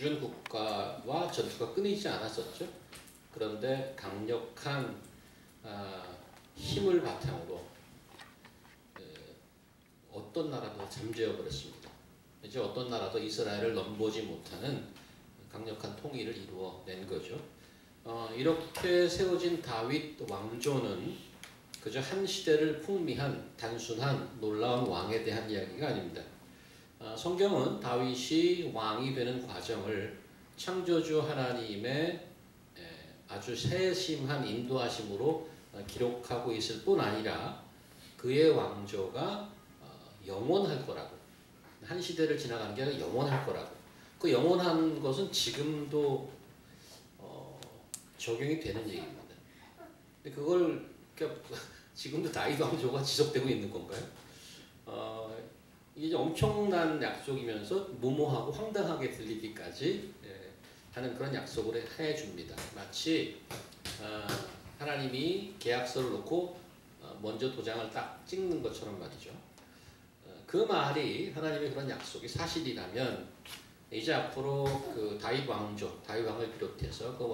주변 국가와 전투가 끊이지 않았었죠. 그런데 강력한 힘을 바탕으로 어떤 나라도 잠재워 버렸습니다. 이제 어떤 나라도 이스라엘을 넘보지 못하는 강력한 통일을 이루어낸 거죠. 이렇게 세워진 다윗 왕조는 그저 한 시대를 풍미한 단순한 놀라운 왕에 대한 이야기가 아닙니다. 성경은 다윗이 왕이 되는 과정을 창조주 하나님의 아주 세심한 인도하심으로 기록하고 있을 뿐 아니라 그의 왕조가 영원할 거라고, 한 시대를 지나가는 게 아니라 영원할 거라고, 그 영원한 것은 지금도 적용이 되는 얘기입니다. 근데 그걸 지금도 다윗 왕조가 지속되고 있는 건가요? 이게 엄청난 약속이면서 무모하고 황당하게 들리기까지 하는 그런 약속을 해줍니다. 마치 하나님이 계약서를 놓고 먼저 도장을 딱 찍는 것처럼 말이죠. 그 말이 하나님의 그런 약속이 사실이라면 이제 앞으로 그 다윗 왕조, 다윗 왕을 비롯해서 그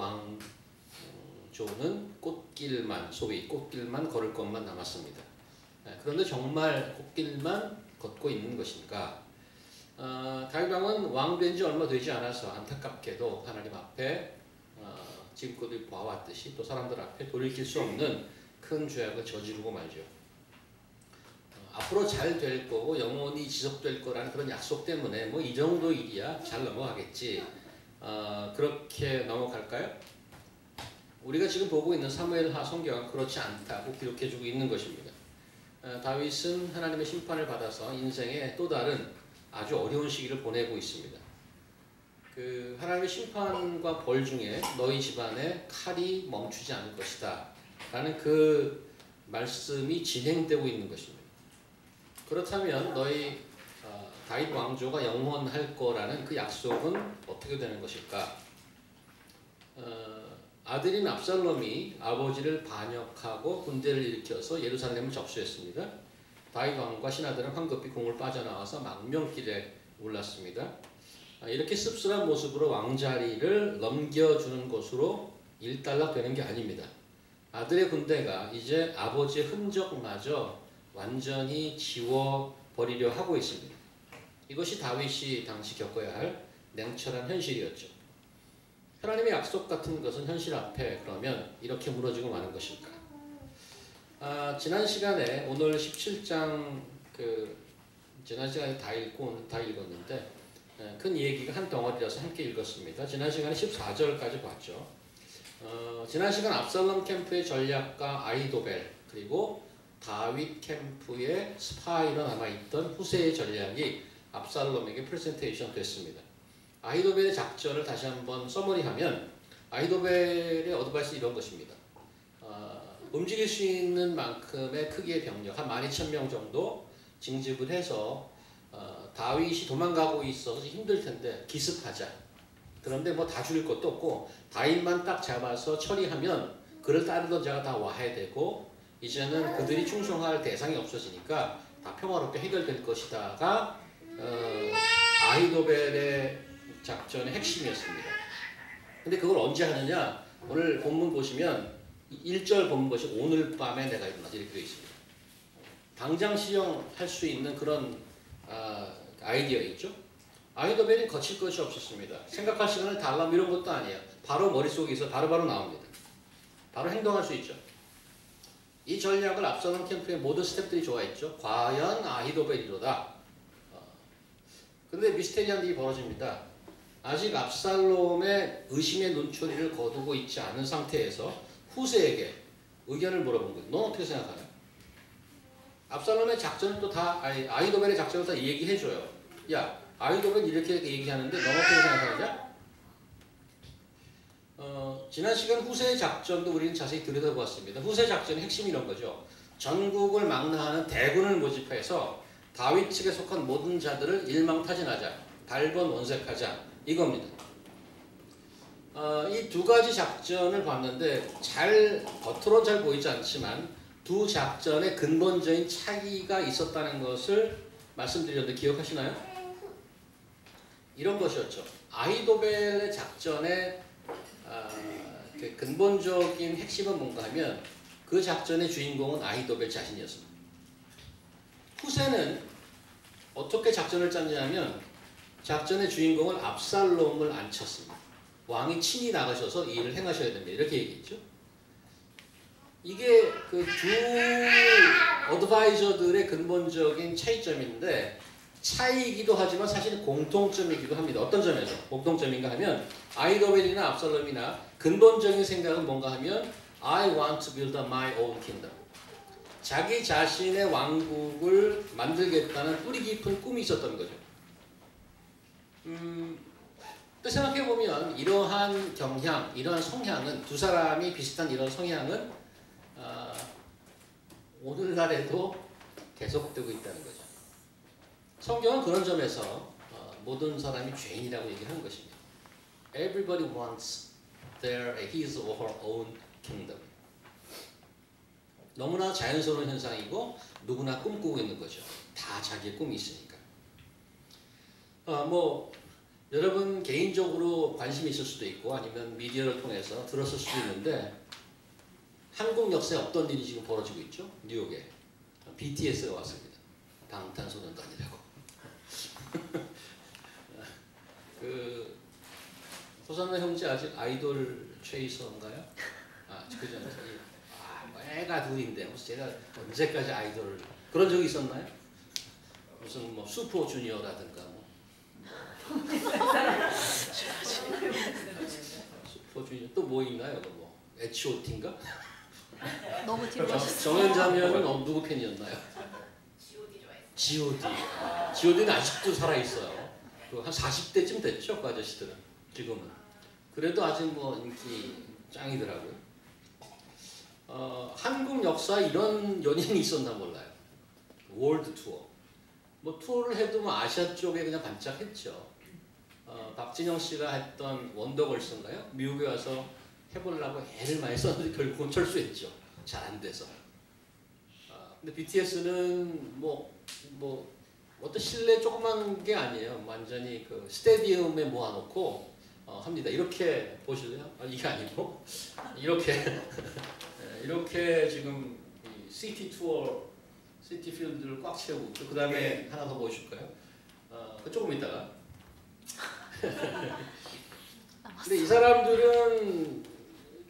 왕조는 꽃길만, 소위 꽃길만 걸을 것만 남았습니다. 그런데 정말 꽃길만 걷고 있는 것인가? 다윗 왕은 왕 된 지 얼마 되지 않아서 안타깝게도 하나님 앞에 지금까지 봐왔듯이 또 사람들 앞에 돌이킬 수 없는 큰 죄악을 저지르고 말죠. 앞으로 잘 될 거고 영원히 지속될 거라는 그런 약속 때문에 뭐 이 정도 일이야 잘 넘어가겠지. 그렇게 넘어갈까요? 우리가 지금 보고 있는 사무엘하 성경은 그렇지 않다고 기록해주고 있는 것입니다. 다윗은 하나님의 심판을 받아서 인생의 또 다른 아주 어려운 시기를 보내고 있습니다. 그 하나님의 심판과 벌 중에 너희 집안에 칼이 멈추지 않을 것이다 라는 그 말씀이 진행되고 있는 것입니다. 그렇다면 너희 다윗 왕조가 영원할 거라는 그 약속은 어떻게 되는 것일까? 아들인 압살롬이 아버지를 반역하고 군대를 일으켜서 예루살렘을 접수했습니다. 다윗 왕과 신하들은 황급히 궁을 빠져나와서 망명길에 올랐습니다. 이렇게 씁쓸한 모습으로 왕자리를 넘겨주는 것으로 일단락되는 게 아닙니다. 아들의 군대가 이제 아버지의 흔적마저 완전히 지워버리려 하고 있습니다. 이것이 다윗이 당시 겪어야 할 냉철한 현실이었죠. 하나님의 약속 같은 것은 현실 앞에 그러면 이렇게 무너지고 마는 것일까? 지난 시간에 오늘 17장 지난 시간에 다 읽었는데 큰 얘기가 한 덩어리라서 함께 읽었습니다. 지난 시간에 14절까지 봤죠. 지난 시간 압살롬 캠프의 전략가 아히도벨 그리고 다윗 캠프의 스파이로 남아있던 후세의 전략이 압살롬에게 프레젠테이션 됐습니다. 아히도벨의 작전을 다시 한번 서머리하면 아히도벨의 어드바이스 이런 것입니다. 움직일 수 있는 만큼의 크기의 병력 한 12,000명 정도 징집을 해서 다윗이 도망가고 있어서 힘들 텐데 기습하자. 그런데 뭐 다 죽일 것도 없고 다윗만 딱 잡아서 처리하면 그를 따르던 자가 다 와야 되고 이제는 그들이 충성할 대상이 없어지니까 다 평화롭게 해결될 것이다가 아히도벨의 작전의 핵심이었습니다. 근데 그걸 언제 하느냐? 오늘 본문 보시면 1절 본문 보시 오늘 밤에 내가 일어나서 이렇게 되어 있습니다. 당장 실행할 수 있는 그런 아이디어 있죠? 아히도벨이 거칠 것이 없었습니다. 생각할 시간을 달라고 이런 것도 아니에요. 바로 머릿속에 있어 바로바로 나옵니다. 바로 행동할 수 있죠. 이 전략을 압살롬 캠프의 모든 스태프들이 좋아했죠. 과연 아히도벨이로다. 근데 미스테리한 일이 벌어집니다. 아직 압살롬의 의심의 눈초리를 거두고 있지 않은 상태에서 후세에게 의견을 물어본 거예요. 넌 어떻게 생각하냐? 압살롬의 작전을 또 다 아히도벨의 작전을 다 얘기해줘요. 야, 아히도벨 이렇게 얘기하는데 넌 어떻게 생각하냐? 지난 시간 후세의 작전도 우리는 자세히 들여다보았습니다. 후세 작전의 핵심이 이런 거죠. 전국을 망라하는 대군을 모집해서 다윗 측에 속한 모든 자들을 일망타진하자, 발본 원색하자 이겁니다. 이 두 가지 작전을 봤는데 겉으로는 잘 보이지 않지만 두 작전의 근본적인 차이가 있었다는 것을 말씀드렸는데 기억하시나요? 이런 것이었죠. 아이도벨의 작전의 그 근본적인 핵심은 뭔가 하면 그 작전의 주인공은 아히도벨 자신이었습니다. 후세는 어떻게 작전을 짰냐면 작전의 주인공을 압살롬을 앉혔습니다. 왕이 친히 나가셔서 이 일을 행하셔야 됩니다. 이렇게 얘기했죠. 이게 그 두 어드바이저들의 근본적인 차이점인데 차이이기도 하지만 사실은 공통점이기도 합니다. 어떤 점에서 공통점인가 하면 아히도벨이나 압살롬이나 근본적인 생각은 뭔가 하면 I want to build my own kingdom. 자기 자신의 왕국을 만들겠다는 뿌리 깊은 꿈이 있었던 거죠. 또 생각해보면 이러한 경향, 이러한 성향은 두 사람이 비슷한 이런 성향은 오늘날에도 계속되고 있다는 거죠. 성경은 그런 점에서 모든 사람이 죄인이라고 얘기하는 것입니다. Everybody wants his or her own kingdom. 너무나 자연스러운 현상이고 누구나 꿈꾸고 있는 거죠. 다 자기의 꿈이 있으니까. 뭐 여러분 개인적으로 관심이 있을 수도 있고 아니면 미디어를 통해서 들었을 수도 있는데 한국 역사에 어떤 일이 지금 벌어지고 있죠? 뉴욕에 BTS가 왔습니다. 방탄소년단이라고. 그 호산나 형제 아직 아이돌 체이서인가요? 그죠? 애가 둘인데 무슨 제가 언제까지 아이돌을 그런 적이 있었나요? 무슨 뭐 슈퍼주니어라든가 뭐 슈퍼주니어 또 뭐 있나요? 뭐 H.O.T인가? 너무 뒤로 가셨어요. 정연자면은 누구 팬이었나요? G.O.D. G.O.D는 아직도 살아 있어요. 한 40대쯤 됐죠, 그 아저씨들은 지금은. 그래도 아직 뭐 인기 짱이더라고요. 한국 역사에 이런 연인이 있었나 몰라요. 월드 투어. 뭐 투어를 해도 뭐 아시아 쪽에 그냥 반짝했죠. 박진영 씨가 했던 원더걸스인가요? 미국에 와서 해보려고 애를 많이 썼는데 결국은 철수했죠. 잘 안 돼서. 근데 BTS는 뭐 어떤 실내 조그만 게 아니에요. 완전히 그 스테디움에 모아놓고 합니다. 이렇게 보실래요? 이게 아니고 이렇게 이렇게 지금 시티 투어, 시티 필드를 꽉 채우고 그 다음에 하나 더 보여줄까요? 조금 있다가. 근데 이 사람들은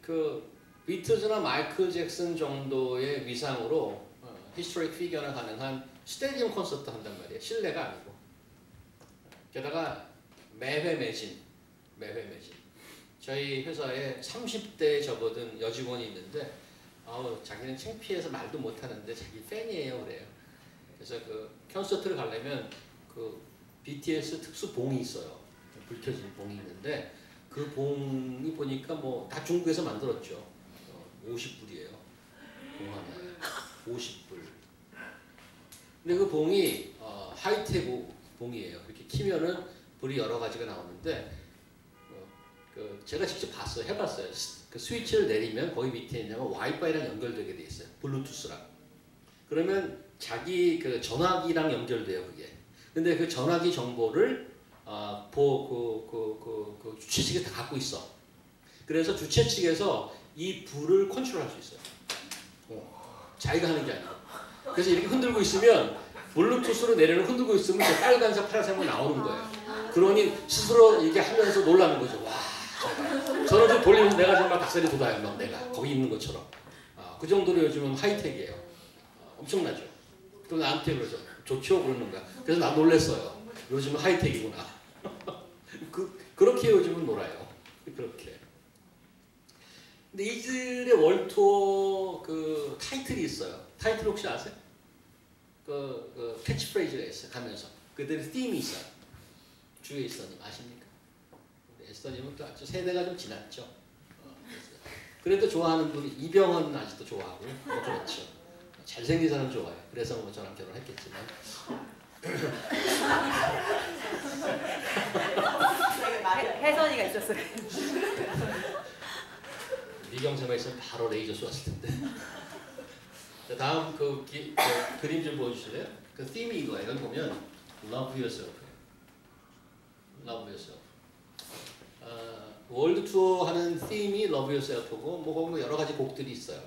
그 비틀즈나 마이클 잭슨 정도의 위상으로 히스토릭 피겨나 가능한 스테디움 콘서트 한단 말이에요. 실내가 아니고. 게다가 매회 매진. 저희 회사에 30대 접어든 여직원이 있는데 자기는 창피해서 말도 못하는데 자기 팬이에요 그래요. 그래서 그 콘서트를 가려면 그 BTS 특수 봉이 있어요. 불 켜진 봉이 있는데 그 봉이 보니까 뭐 다 중국에서 만들었죠. 50불이에요. 봉 하나 50불. 근데 그 봉이 하이테크 봉이에요. 이렇게 키면은 불이 여러 가지가 나오는데 제가 직접 봤어요. 해봤어요. 그 스위치를 내리면 거기 밑에 있는 와이파이랑 연결되게 돼 있어요. 블루투스랑. 그러면 자기 그 전화기랑 연결돼요 그게. 근데 그 전화기 정보를 그 주최 측이 다 갖고 있어. 그래서 주최 측에서 이 불을 컨트롤할 수 있어요. 자기가 하는 게 아니고. 그래서 이렇게 흔들고 있으면 블루투스로 내려는 흔들고 있으면 그 빨간색 파란색만 나오는 거예요. 그러니 스스로 이게 하면서 놀라는 거죠. 와, 저는 좀 돌리면 내가 정말 닭살이 돋아요. 막 내가 거기 있는 것처럼. 그 정도로 요즘은 하이텍이에요. 엄청나죠. 그럼 나한테 그러죠. 좋죠 그러는 거야. 그래서 나 놀랬어요. 요즘은 하이텍이구나. 그렇게 요즘은 놀아요. 그렇게. 근데 이들의 월투어 그 타이틀이 있어요. 타이틀 혹시 아세요? 그 캐치프레이즈가 있어요. 가면서 그들의 팀이 있어요. 주의 에스더님 아십니까? 에스더님은 또 아주 세대가 좀 지났죠. 그래도 좋아하는 분이 이병헌 아직도 좋아하고 뭐 그렇죠. 잘생긴 사람 좋아요. 그래서 뭐 저랑 결혼했겠지만. 혜선이가 있었어요. 미경세만 있으면 바로 레이저 쏘았을 텐데. 자, 다음 그 그림 좀 보여주실래요? 그 팀이 이거예요. 여기 보면 Love Yourself. Love Yourself. 월드 투어 하는 팀이 Love Yourself고 뭐 여러 가지 곡들이 있어요.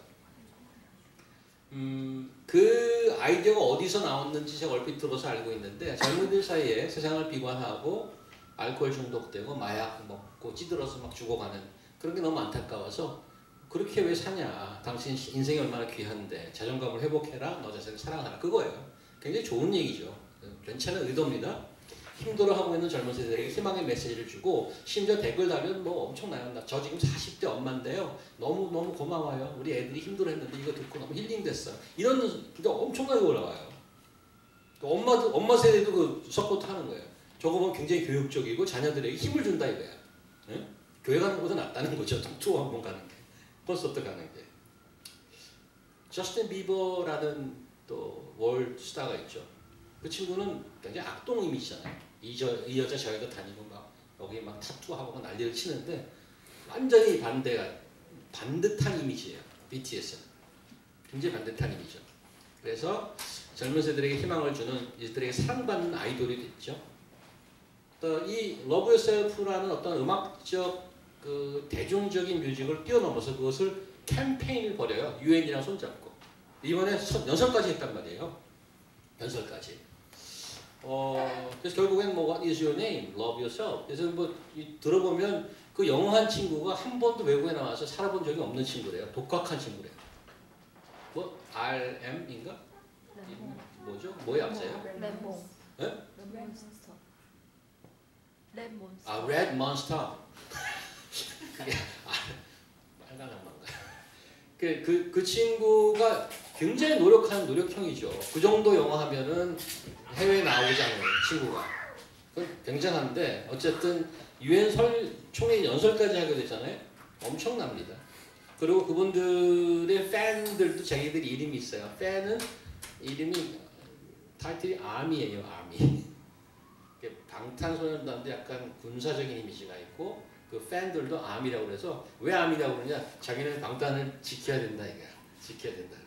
그 아이디어가 어디서 나왔는지 제가 얼핏 들어서 알고 있는데 젊은이들 사이에 세상을 비관하고 알코올 중독되고 마약 먹고 찌들어서 막 죽어가는 그런 게 너무 안타까워서 그렇게 왜 사냐? 당신 인생이 얼마나 귀한데 자존감을 회복해라. 너 자신을 사랑하라. 그거예요. 굉장히 좋은 얘기죠. 괜찮은 의도입니다. 힘들어하고 있는 젊은 세대에게 희망의 메시지를 주고 심지어 댓글 달면 뭐 엄청나요. 저 지금 40대 엄마인데요. 너무 고마워요. 우리 애들이 힘들어했는데 이거 듣고 너무 힐링됐어요. 이런 진짜 엄청나게 올라와요. 엄마 세대도 그 서포트 하는 거예요. 저거 보면 굉장히 교육적이고 자녀들에게 힘을 준다 이거야. 예? 교회 가는 것보다 낫다는 거죠. 투어 한번 가는 게. 콘서트 가는 게. 저스틴 비버라는 또 월드 스타가 있죠. 그 친구는 굉장히 악동 이미지잖아요. 이 여자 저 여자 다니고 막 여기 막 타투하고 난리를 치는데 완전히 반듯한 이미지예요. BTS는. 굉장히 반듯한 이미지죠. 그래서 젊은 세대에게 희망을 주는 이들에게 사랑받는 아이돌이 됐죠. 또 이 Love Yourself라는 어떤 음악적 그 대중적인 뮤직을 뛰어넘어서 그것을 캠페인을 벌여요. UN이랑 손잡고. 이번에 연설까지 했단 말이에요. 연설까지. 그래서 결국엔 뭐 What is your name? Love yourself. 그래서 뭐 들어보면 그 영어한 친구가 한 번도 외국에 나와서 살아본 적이 없는 친구래요. 독학한 친구래요. 뭐 RM인가? 뭐죠? 뭐의 앞서요? 랩몬. 예? 랩몬스터. 랩몬스터. 아, Red Monster. 그게 빨간 엄마인가? 그 친구가 굉장히 노력하는 노력형이죠. 그 정도 영어 하면은 해외에 나오지 않은 친구가. 그건 굉장한데 어쨌든 유엔 총회 연설까지 하게 됐잖아요. 엄청납니다. 그리고 그분들의 팬들도 자기들 이름이 있어요. 팬은 이름이 타이틀이 아미예요. 아미. 방탄소년단도 약간 군사적인 이미지가 있고 그 팬들도 아미라고 그래서 왜 아미라고 그러냐? 자기는 방탄을 지켜야 된다 이거야. 지켜야 된다.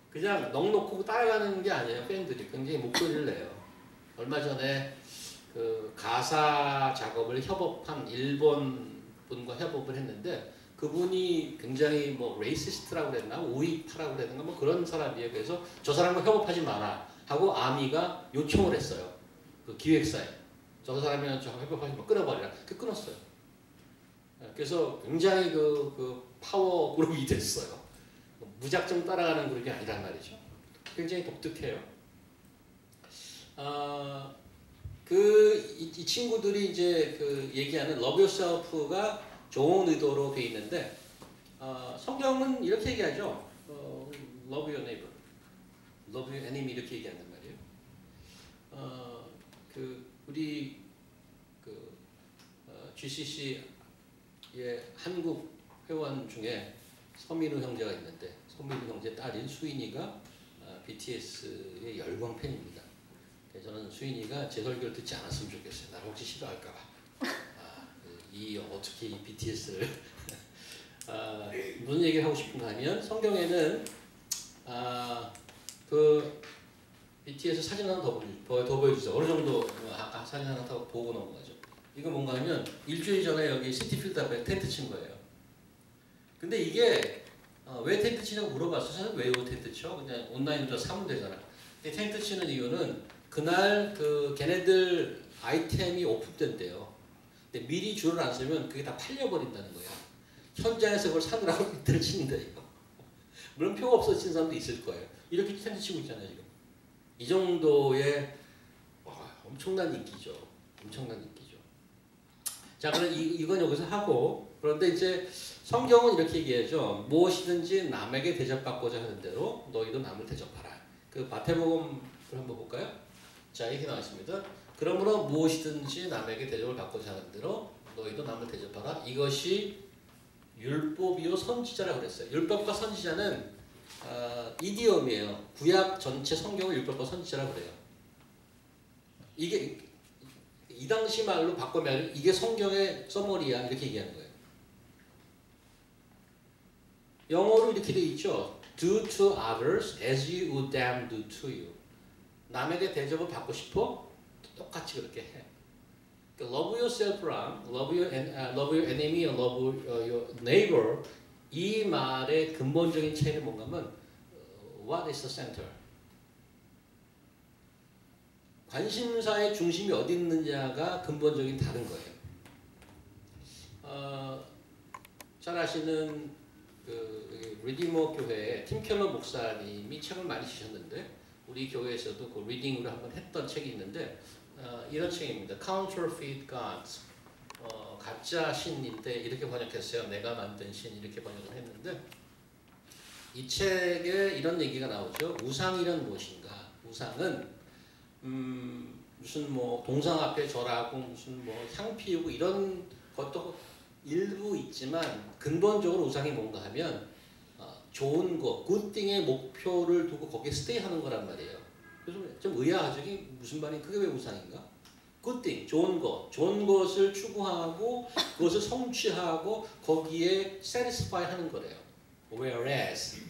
그냥 넋놓고 따라가는 게 아니에요. 팬들이 굉장히 목소리를 내요. 얼마 전에 그 가사 작업을 협업한 일본 분과 협업을 했는데 그분이 굉장히 뭐 레이시스트라고 그랬나 우익파라고 그랬나 뭐 그런 사람이에요. 그래서 저 사람과 협업하지 마라 하고 아미가 요청을 했어요. 그 기획사에 저 사람이랑 저 협업하지 마 끊어버리라. 그 끊었어요. 그래서 굉장히 그 파워 그룹이 됐어요. 무작정 따라가는 그룹이 아니란 말이죠. 굉장히 독특해요. 이 친구들이 이제 그 얘기하는 Love Yourself가 좋은 의도로 돼 있는데 성경은 이렇게 얘기하죠. Love your neighbor, love your enemy 이렇게 얘기한단 말이에요. 우리 GCC의 한국 회원 중에 서민우 형제가 있는데 서민우 형제 딸인 수인이가 BTS의 열광 팬입니다. 그래서 저는 수인이가 제 설교를 듣지 않았으면 좋겠어요. 나를 혹시 싫어할까봐. 어떻게 이 BTS를 무슨 얘기를 하고 싶은가 하면 성경에는 그 BTS 사진 하나 더 보여주세요. 어느 정도 사진 하나 더 보고 넘어가죠. 이거 뭔가 하면 일주일 전에 여기 시티필드 앞에 텐트 친 거예요. 근데 이게 왜 텐트 치냐고 물어봤어. 저는 왜 텐트 쳐? 그냥 온라인으로 사면 되잖아. 근데 텐트 치는 이유는 그날 그 걔네들 아이템이 오픈된대요. 근데 미리 줄을 안 쓰면 그게 다 팔려버린다는 거야. 현장에서 그걸 사느라고 텐트를 치는데 이거. 물론 표가 없어진 사람도 있을 거예요. 이렇게 텐트 치고 있잖아요 지금. 이 정도의 엄청난 인기죠. 엄청난 인기죠. 자, 그럼 이건 여기서 하고 그런데 이제 성경은 이렇게 얘기하죠. 무엇이든지 남에게 대접받고자 하는 대로 너희도 남을 대접하라. 그 마태복음을 한번 볼까요? 자, 이렇게 나와 있습니다. 그러므로 무엇이든지 남에게 대접을 받고자 하는 대로 너희도 남을 대접하라. 이것이 율법이요 선지자라고 그랬어요. 율법과 선지자는 이디엄이에요. 구약 전체 성경을 율법과 선지자라고 그래요. 이게 이 당시 말로 바꾸면 이게 성경의 서머리야 이렇게 얘기하는 거예요. 영어로 이렇게 돼 있죠. Do to others as you would them do to you. 남에게 대접을 받고 싶어? 똑같이 그렇게 해. love yourself랑 love your enemy, love your neighbor 이 말의 근본적인 차이는 뭔가 하면 what is the center? 관심사의 중심이 어디 있느냐가 근본적인 다른 거예요. 잘 아시는 그 리디머 교회의 팀 켈러 목사님이 책을 많이 쓰셨는데 우리 교회에서도 그 리딩으로 한번 했던 책이 있는데 이런 책입니다. Counterfeit Gods. 가짜 신인데 이렇게 번역했어요. 내가 만든 신 이렇게 번역을 했는데 이 책에 이런 얘기가 나오죠. 우상이란 무엇인가? 우상은 무슨 뭐 동상 앞에 절하고 무슨 뭐 향 피우고 이런 것도 일부 있지만 근본적으로 우상이 뭔가 하면 좋은 거, 굿띵의 목표를 두고 거기에 스테이하는 거란 말이에요. 그래서 좀 의아하죠. 이게 무슨 말이 그게 왜 우상인가? 굿띵, 좋은 것, 좋은 것을 추구하고 그것을 성취하고 거기에 satisfy 하는 거래요. Whereas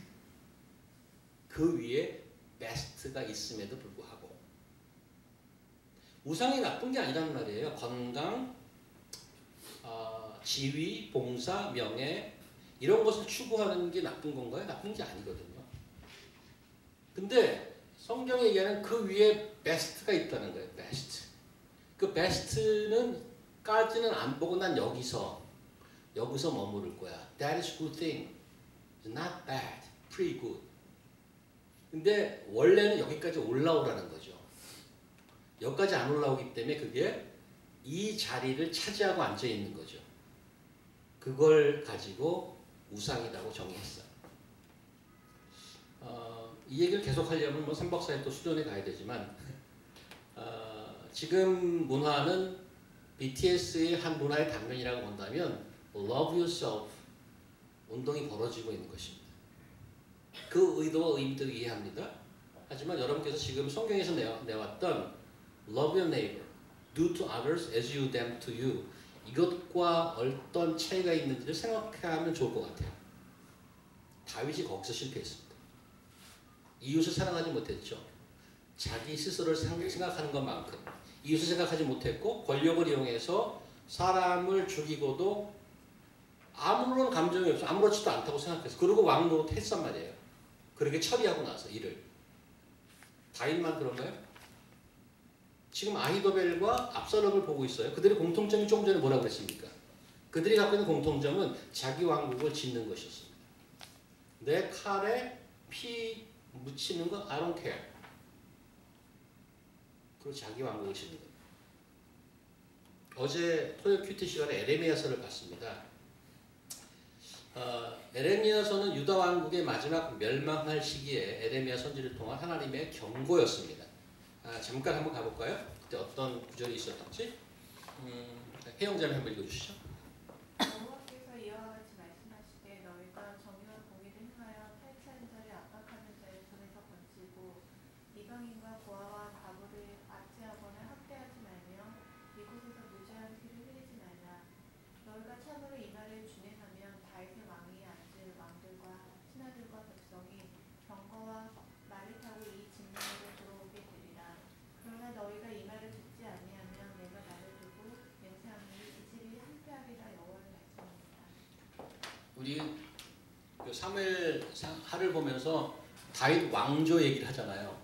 그 위에 best가 있음에도 불구하고 우상이 나쁜 게 아니란 말이에요. 건강, 지위, 봉사, 명예 이런 것을 추구하는 게 나쁜 건가요? 나쁜 게 아니거든요. 근데 성경에 얘기하는 그 위에 best가 있다는 거예요. best. 그 best는 까지는 안 보고 난 여기서 머무를 거야. That is good thing. It's not bad. Pretty good. 근데 원래는 여기까지 올라오라는 거죠. 여기까지 안 올라오기 때문에 그게 이 자리를 차지하고 앉아 있는 거죠. 그걸 가지고 우상이라고 정의했어요. 이 얘기를 계속하려면 뭐 3박 4일 또 수련회 가야 되지만 지금 문화는 BTS의 한 문화의 단면이라고 본다면 Love Yourself 운동이 벌어지고 있는 것입니다. 그 의도와 의미들을 이해합니다. 하지만 여러분께서 지금 성경에서 내왔던 Love Your Neighbor, Do to others as you them to you 이것과 어떤 차이가 있는지를 생각하면 좋을 것 같아요. 다윗이 거기서 실패했습니다. 이웃을 사랑하지 못했죠. 자기 스스로를 생각하는 것만큼 이웃을 생각하지 못했고 권력을 이용해서 사람을 죽이고도 아무런 감정이 없어 아무렇지도 않다고 생각했어. 그리고 왕노릇 했단 말이에요. 그렇게 처리하고 나서 일을. 다윗만 그런가요? 지금 아히도벨과 압살롬을 보고 있어요. 그들의 공통점이 조금 전에 뭐라고 그랬습니까? 그들이 갖고 있는 공통점은 자기 왕국을 짓는 것이었습니다. 내 칼에 피 묻히는 거 I don't care. 그리고 자기 왕국을 짓는 거예요. 어제 토요 큐티 시간에 에레미야서를 봤습니다. 에레미야서는 유다 왕국의 마지막 멸망할 시기에 에레미야 선지를 통한 하나님의 경고였습니다. 잠깐 한번 가볼까요? 그때 어떤 구절이 있었던지 혜영자매 한번 읽어주시죠. 여호와께서 이와 같이 말씀하시되 너희가 정의와 공의를 행하여 탈취하는 자를 압박하는 자의 손에서 건지고 이방인과 고아와 과부를 압제하거나 학대하지 말며 이곳에서 무죄한 피를 흘리지 말라. 너희가 참으로 이 말을 준행하면 다윗의 왕이 앉을 왕들과 신하들과 백성이 병거와 말을 타고 이 진영으로 들어오게 되리라. 그러나 너희가 이 말을 듣지 아니하면 내가 나를 두고 맹세하노니 이 집이 한패하리라 여호와의 말씀입니다. 우리 그 사무엘 하를 보면서 다윗 왕조 얘기를 하잖아요.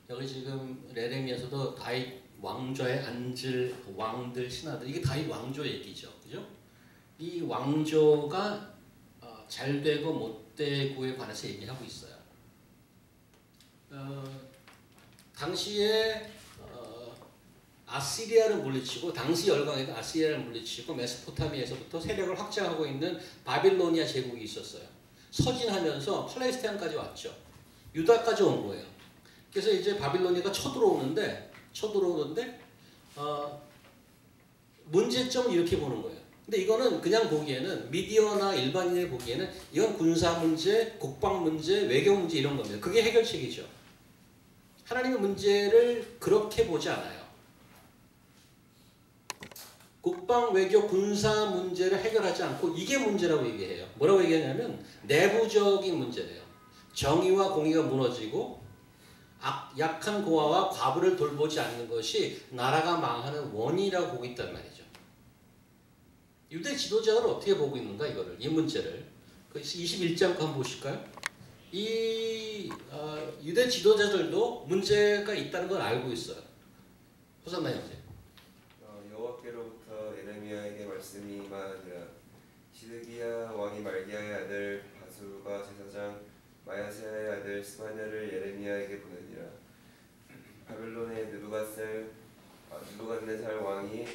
여기 지금 에레미야서도 다윗 왕좌에 앉을 왕들 신하들 이게 다윗 왕조 얘기죠, 그죠? 이 왕조가 잘 되고 못 되고에 관해서 얘기하고 있어요. 당시에 아시리아를 물리치고 당시 열강에도 아시리아를 물리치고 메소포타미아에서부터 세력을 확장하고 있는 바빌로니아 제국이 있었어요. 서진하면서 팔레스타인까지 왔죠. 유다까지 온 거예요. 그래서 이제 바빌로니아가 쳐들어오는데 문제점은 이렇게 보는 거예요. 근데 이거는 그냥 보기에는 미디어나 일반인이 보기에는 이건 군사 문제, 국방 문제, 외교 문제 이런 겁니다. 그게 해결책이죠. 하나님의 문제를 그렇게 보지 않아요. 국방, 외교, 군사 문제를 해결하지 않고 이게 문제라고 얘기해요. 뭐라고 얘기하냐면 내부적인 문제래요. 정의와 공의가 무너지고 약한 고아와 과부를 돌보지 않는 것이 나라가 망하는 원인이라고 보고 있단 말이죠. 유대 지도자를 어떻게 보고 있는가 이거를 이 문제를 21장 한번 보실까요? 유대 지도자들도 문제가 있다는 걸 알고 있어요. 호산나 형제. 여호와께로부터 예레미야에게 말씀이 임하니라. 시드기야 왕이 말기야의 아들 바수가 제사장 마야세야의 아들 스마냐를 예레미야에게 보내니라. 바벨론의 느부갓네살 왕이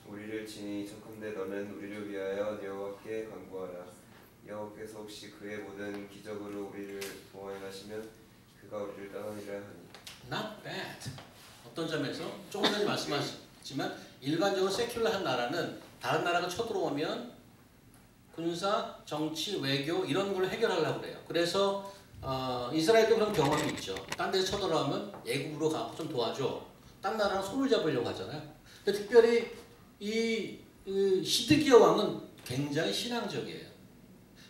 우리를 치니 청컨대 너는 우리를 위하여 여호와께 간구하라. 여호와께서 혹시 그의 모든 기적으로 우리를 보호하시면 그가 우리를 떠나니라 하니. Not bad. 어떤 점에서 조금 전에 말씀하셨지만 일반적으로 세큘러한 나라는 다른 나라가 쳐들어오면 군사, 정치, 외교 이런 걸 해결하려고 그래요. 그래서 이스라엘도 그런 경험이 있죠. 딴 데서 쳐들어오면 애국으로 가고 좀 도와줘. 딴 나라랑 손을 잡으려고 하잖아요. 근데 특별히 이 시드기야 왕은 굉장히 신앙적이에요.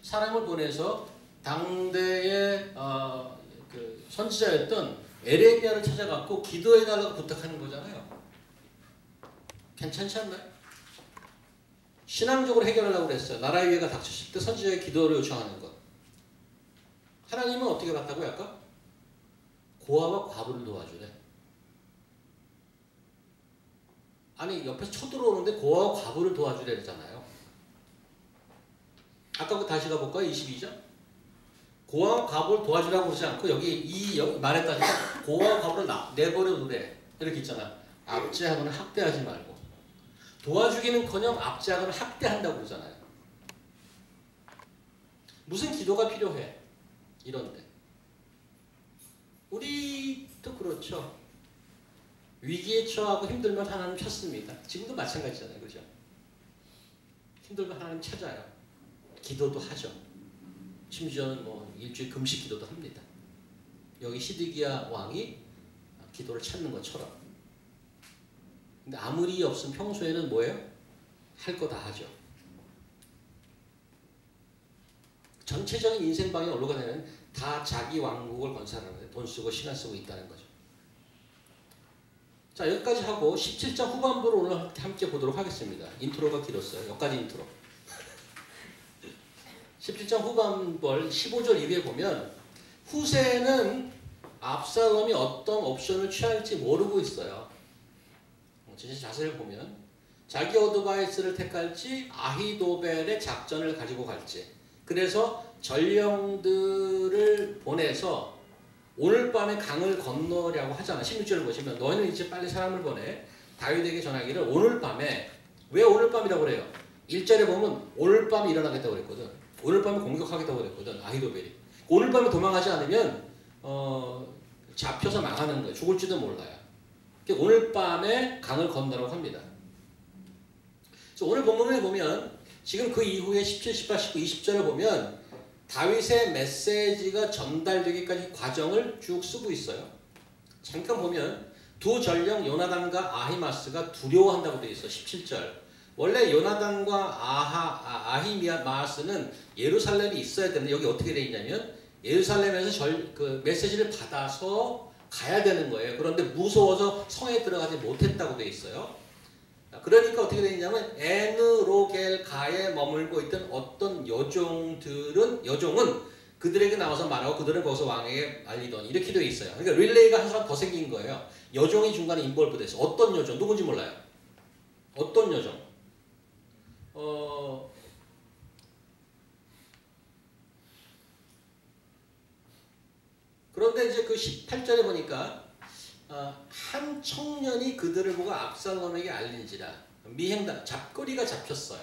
사람을 보내서 당대의 그 선지자였던 에레미야를 찾아갖고 기도해달라고 부탁하는 거잖아요. 괜찮지 않나요? 신앙적으로 해결하려고 그랬어요. 나라의 위해가 닥쳤을 때 선지자의 기도를 요청하는 것. 하나님은 어떻게 봤다고요? 아까? 고아와 과부를 도와주래. 아니 옆에서 쳐들어오는데 고아와 과부를 도와주래 그러잖아요. 아까 그 다시 가볼까요? 22장. 고아와 과부를 도와주라고 그러지 않고 여기 말에 따지면 고아와 과부를 내버려 두래. 이렇게 있잖아. 압제하거나 학대하지 말고. 도와주기는커녕 압제하거나 학대한다고 그러잖아요. 무슨 기도가 필요해? 이런데. 우리도 그렇죠. 위기에 처하고 힘들면 하나님 찾습니다. 지금도 마찬가지잖아요. 그죠? 힘들면 하나님 찾아요. 기도도 하죠. 심지어는 뭐 일주일 금식 기도도 합니다. 여기 시드기야 왕이 기도를 찾는 것처럼. 근데 아무리 없으면 평소에는 뭐예요? 할 거 다 하죠. 전체적인 인생방이 어디로 가냐면 다 자기 왕국을 건설하는데 돈 쓰고 시간 쓰고 있다는 거죠. 자, 여기까지 하고 17장 후반부를 오늘 함께 보도록 하겠습니다. 인트로가 길었어요. 여기까지 인트로. 17장 후반부 15절 이후에 보면 후세는 압살롬이 어떤 옵션을 취할지 모르고 있어요. 진짜 자세히 보면 자기 어드바이스를 택할지 아히도벨의 작전을 가지고 갈지. 그래서 전령들을 보내서 오늘 밤에 강을 건너려고 하잖아. 16절을 보시면 너희는 이제 빨리 사람을 보내 다윗에게 전하기를 오늘 밤에. 왜 오늘 밤이라고 그래요? 1절에 보면 오늘 밤에 일어나겠다고 그랬거든. 오늘 밤에 공격하겠다고 그랬거든. 아히도벨이. 오늘 밤에 도망하지 않으면 잡혀서 망하는 거예요. 죽을지도 몰라요. 오늘 밤에 강을 건너라고 합니다. 그래서 오늘 본문에 보면 지금 그 이후에 17, 18, 19, 20절을 보면 다윗의 메시지가 전달되기까지 과정을 쭉 쓰고 있어요. 잠깐 보면 두 전령 요나단과 아히마스가 두려워한다고 되어 있어. 17절. 원래 요나단과 아히마스는 예루살렘이 있어야 되는데 여기 어떻게 되어 있냐면 예루살렘에서 그 메시지를 받아서 가야 되는 거예요. 그런데 무서워서 성에 들어가지 못했다고 되어 있어요. 그러니까 어떻게 되어 있냐면 에느로겔가에 머물고 있던 어떤 여종은 그들에게 나와서 말하고 그들은 거기서 왕에게 알리더니 이렇게 되어 있어요. 그러니까 릴레이가 한 사람 더 생긴 거예요. 여종이 중간에 인볼브 돼서 어떤 여종? 누군지 몰라요. 어떤 여종? 그런데 이제 그 18절에 보니까 한 청년이 그들을 보고 압살롬에게 알린지라. 미행당, 잡꼬리가 잡혔어요.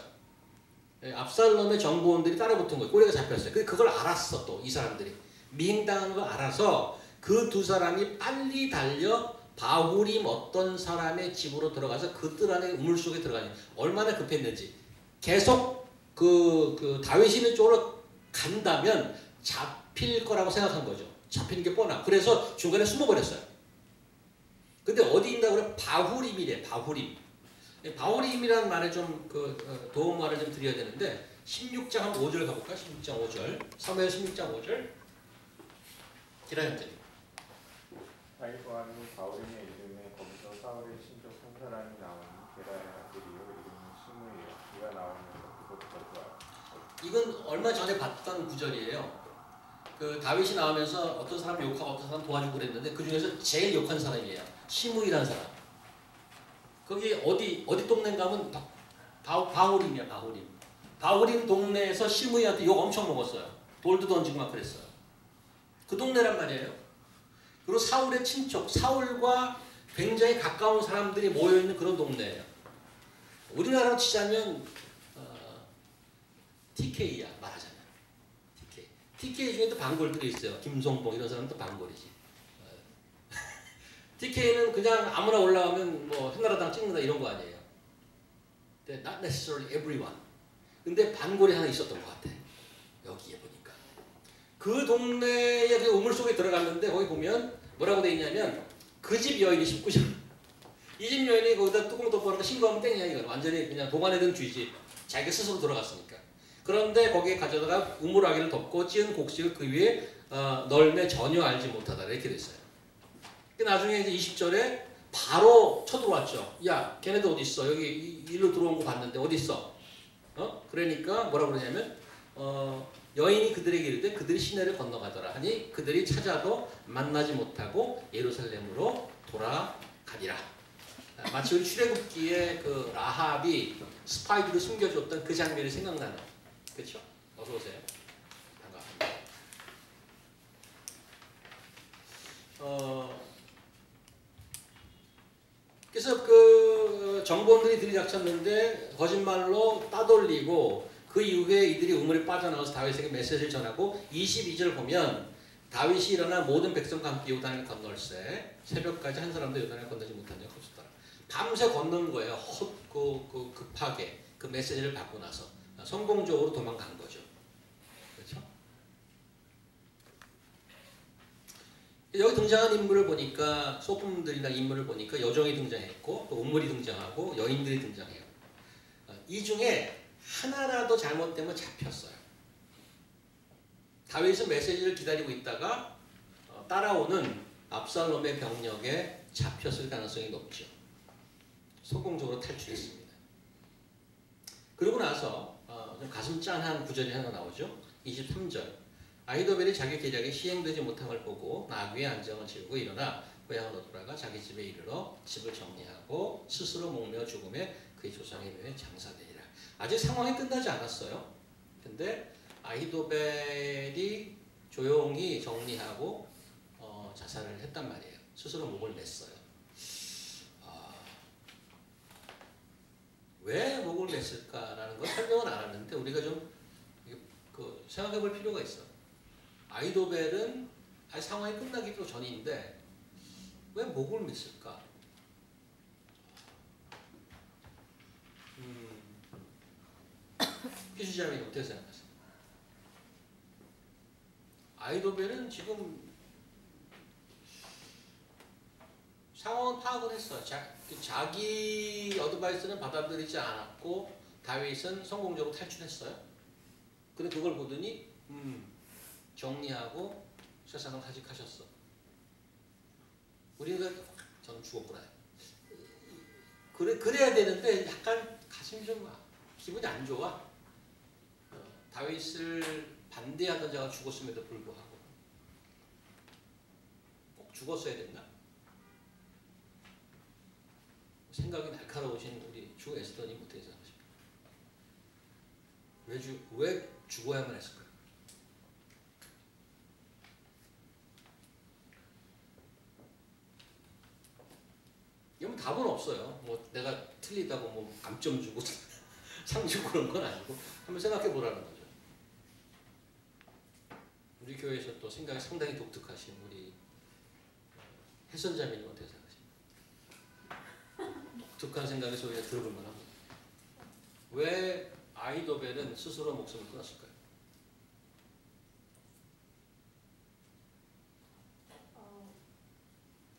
압살롬의 정보원들이 따라붙은 거예요. 꼬리가 잡혔어요. 근데 그걸 알았어. 또 이 사람들이 미행당하는 걸 알아서 그 두 사람이 빨리 달려 바후림 어떤 사람의 집으로 들어가서 그들 안에 우물 속에 들어가니 얼마나 급했는지. 계속 그 다윗이 있는 쪽으로 간다면 잡힐 거라고 생각한 거죠. 잡히는 게 뻔하. 그래서 중간에 숨어버렸어요. 근데 어디 있다고 그래? 바후림이래. 바후림. 바후림이라는 말에 좀 도움말을 좀 드려야 되는데 16장 한 5절 가볼까? 16장 5절. 사무엘 16장 5절. 기라현재. 다윗과 하는 바울의 이름에 거기서 사울의 신족 한 사람이 나오니 게라의 아들이요 이름은 시므이요 그가 나오면서 그곳 거주하여 이건 얼마 전에 봤던 구절이에요. 그 다윗이 나오면서 어떤 사람 욕하고 어떤 사람 도와주고 그랬는데 그 중에서 제일 욕한 사람이에요. 시므이라는 사람. 거기 어디 동네인가 하면 바후림이야, 바후림. 바후림 동네에서 시므이한테 욕 엄청 먹었어요. 돌도 던지고 막 그랬어요. 그 동네란 말이에요. 그리고 사울의 친척, 사울과 굉장히 가까운 사람들이 모여있는 그런 동네예요. 우리나라로 치자면 TK야 말하자면. TK 중에도 반골들이 있어요. 김송봉 이런 사람도 반골이지. TK는 그냥 아무나 올라오면 뭐 한나라당 찍는다 이런 거 아니에요. Not necessarily everyone. 근데 반골이 하나 있었던 것 같아. 여기에 보니까. 그 동네의 그 우물 속에 들어갔는데 거기 보면 뭐라고 돼 있냐면 그 집 여인이 19절. 이 집 여인이 거기다 뚜껑 덮어놓고 신고하면 땡이야 이건. 완전히 그냥 도관에 든 쥐지. 자기가 스스로 들어갔으니까. 그런데 거기에 가져다가 우물아기를 덮고 찌은 곡식을 그 위에 널매 전혀 알지 못하다 이렇게 됐어요. 나중에 이제 20절에 바로 쳐들어왔죠. 야, 걔네들 어디 있어? 여기 일로 들어온 거 봤는데 어디 있어? 그러니까 뭐라고 그러냐면 여인이 그들에게 이르되 그들이 시내를 건너가더라 하니 그들이 찾아도 만나지 못하고 예루살렘으로 돌아가니라. 마치 우리 출애굽기에 그 라합이 스파이들을 숨겨줬던 그 장면이 생각나는. 그렇죠? 어서 오세요. 반갑습니다. 그래서 그 정보원들이 들이닥쳤는데 거짓말로 따돌리고 그 이후에 이들이 우물에 빠져나가서 다윗에게 메시지를 전하고 22절 보면 다윗이 일어나 모든 백성과 함께 요단을 건널세 새벽까지 한 사람도 요단을 건너지 못한 적이 없었다. 밤새 걷는 거예요. 급하게 그 메시지를 받고 나서 성공적으로 도망간 거죠. 그렇죠? 여기 등장한 인물을 보니까 소품들이나 인물을 보니까 여종이 등장했고 또 우물이 등장하고 여인들이 등장해요. 이 중에 하나라도 잘못되면 잡혔어요. 다윗은 메시지를 기다리고 있다가 따라오는 압살롬의 병력에 잡혔을 가능성이 높죠. 성공적으로 탈출했습니다. 그러고 나서 좀 가슴 짠한 구절이 하나 나오죠. 23절. 아히도벨이 자기 계략이 시행되지 못함을 보고 나귀의 안정을 지우고 일어나 고향으로 돌아가 자기 집에 이르러 집을 정리하고 스스로 목매어 죽음에 그의 조상의 묘에 장사되리라. 아직 상황이 끝나지 않았어요. 근데 아히도벨이 조용히 정리하고 자살을 했단 말이에요. 스스로 목을 맸어요. 왜 목을 맸을까라는 건 설명은 안 하는데 우리가 좀 생각해 볼 필요가 있어. 아히도벨은 상황이 끝나기도 전인데 왜 목을 맸을까? 피수자님이 어떻게 생각하세요? 아히도벨은 지금 상황은 파악을 했어요. 자기 어드바이스는 받아들이지 않았고 다윗은 성공적으로 탈출했어요. 근데 그걸 보더니 정리하고 세상을 하직하셨어. 우리가 저는 죽었구나. 그래야 되는데 약간 가슴이 좀 기분이 안 좋아. 다윗을 반대하던 자가 죽었음에도 불구하고 꼭 죽었어야 됐나? 생각이 날카로우신 우리 주 에스더님 어떻게 생각하십니까? 왜 죽어야만 했을까요? 이건 답은 없어요. 뭐 내가 틀리다고 뭐 감점 주고 상 주고 그런 건 아니고 한번 생각해 보라는 거죠. 우리 교회에서 또 생각이 상당히 독특하신 우리 혜선자매님 어떻게 생각하십니까? 독특한 생각의 소리가 들어볼 만합니다. 왜 아히도벨은 스스로 목숨을 끊었을까요?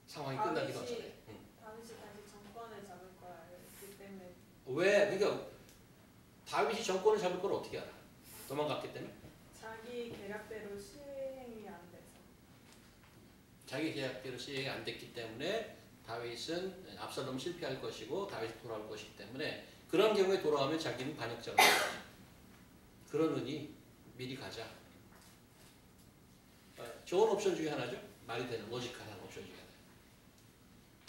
상황이 끝나기도 전에. 다윗이 다시 정권을 잡을 걸 알기 때문에. 왜? 그러니까 다윗이 정권을 잡을 걸 어떻게 알아? 도망갔기 때문에? 자기 계략대로 시행이 안 돼서. 자기 계획대로 시행이 안 됐기 때문에 다윗은 압살롬 실패할 것이고 다윗이 돌아올 것이기 때문에 그런 경우에 돌아오면 자기는 반역자가 되는 거죠. 그러느니 미리 가자. 좋은 옵션 중에 하나죠. 말이 되는 로지컬한 옵션 중에 하나.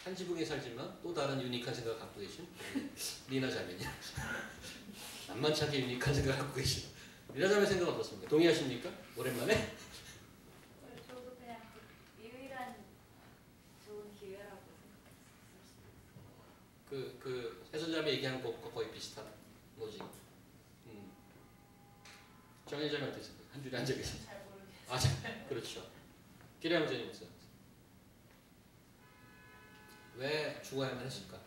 한 지붕에 살지만 또 다른 유니크한 생각을 갖고 계신 리나 자매님. 만만치 않게 유니크한 생각을 갖고 계신 리나 자매 생각 어떻습니까? 동의하십니까? 오랜만에? 저도 그냥 유일한 좋은 기회라고 생각했어요. 그 해선자매 얘기하는 것과 거의 비슷한 로직. 정혜자매 어땠어요? 한 줄에 앉아 계신. 잘 모르겠어요. 아, 자, 그렇죠. 기량 원장님 어떠세요? 왜 죽어야만 했을까?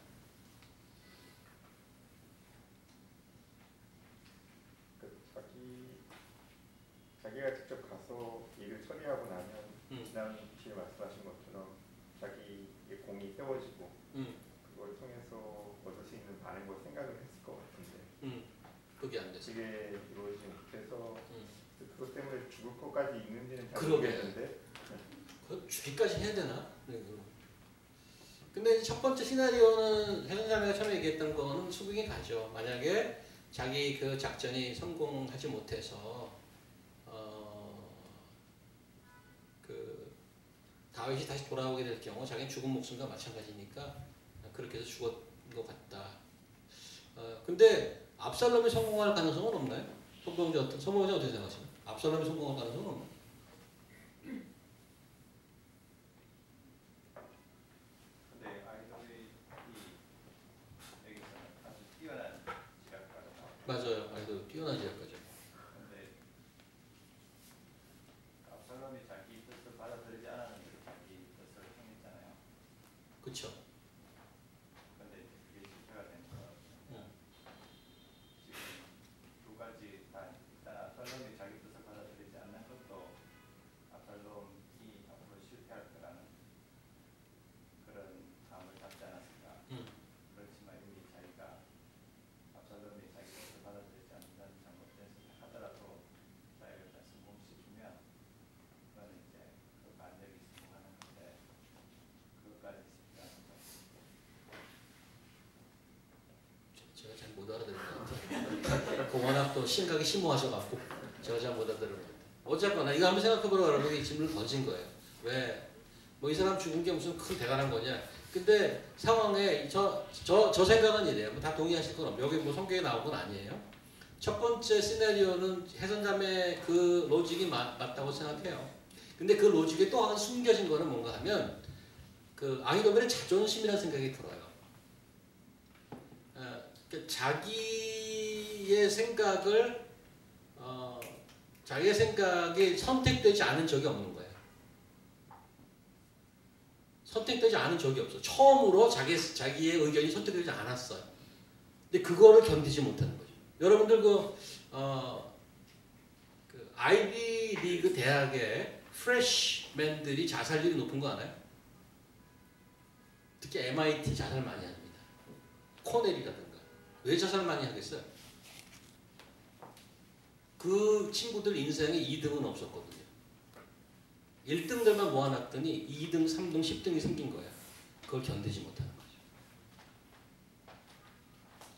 자기가 직접 가서 일을 처리하고 나면 지난 주에 말씀하신 것처럼 자기의 공이 세워지고 그걸 통해서 얻을 수 있는 많은 걸 생각을 했을 것 같은데 그게 안 됐어요. 그게 이루어지지 못해서 그것 때문에 죽을 것까지 있는지는 잘 그러게. 모르겠는데 그 죽기까지 해야 되나? 근데 첫 번째 시나리오는 해선자매가 처음에 얘기했던 거는 수긍이 가죠. 만약에 자기 그 작전이 성공하지 못해서 그 다윗이 다시 돌아오게 될 경우 자기는 죽은 목숨과 마찬가지니까 그렇게 해서 죽은 것 같다. 근데 압살롬이 성공할 가능성은 없나요? 손범자 어떻게 생각하시나요? 압살롬이 성공할 가능성은 없나요? 근데 아이돌이 여기서는 아주 뛰어난 지략가로 나와요. 맞아요. 아이도 뛰어난 지략가죠. 근데 압살롬이 자기 뜻을 받아들이지 않았는데 자기 뜻을 행했잖아요. 그렇죠. 근데 그게 실패가 된 거예요. 지금 두 가지 다 일단 압살롬이 자기 뜻을 받아들이지 않는 것도 압살롬이 앞으로 실패할 거라는 그런 감을 잡지 않았을까. 그렇지만 이미 자기가 압살롬이 자기 뜻을 받아들이지 않는다는 잘못된 선택을 하더라도 자기가 다 성공시키면 그건 이제 그 반역이 성공하는 건데 그것까지 실패하는 거죠. 제가 잘 못 알아듣는 것 같아요. 그 워낙 또 심각이 심오하셔갖고 제가 잘 못 알아듣는 것 같아요. 어쨌거나 이거 한번 생각해보라고 여러분이 이 질문을 던진 거예요. 왜? 뭐 이 사람 죽은 게 무슨 큰 대단한 거냐? 근데 상황에 저 생각은 이래요. 뭐 다 동의하실 건 없고 여기 뭐 성경에 나온 건 아니에요. 첫 번째 시나리오는 해선자매 그 로직이 맞다고 생각해요. 근데 그 로직에 또 하나 숨겨진 거는 뭔가 하면 그 아히도벨의 자존심이라는 생각이 들어요. 자기의 생각을 자기의 생각이 선택되지 않은 적이 없는 거예요. 선택되지 않은 적이 없어. 처음으로 자기의 의견이 선택되지 않았어요. 근데 그거를 견디지 못하는 거죠. 여러분들 그 아이비 리그 대학의 프레시맨들이 자살률이 높은 거 알아요? 특히 MIT 자살 많이 합니다. 코넬이라든가. 왜 자살 많이 하겠어요? 그 친구들 인생에 2등은 없었거든요. 1등들만 모아놨더니 2등, 3등, 10등이 생긴 거야. 그걸 견디지 못하는 거죠.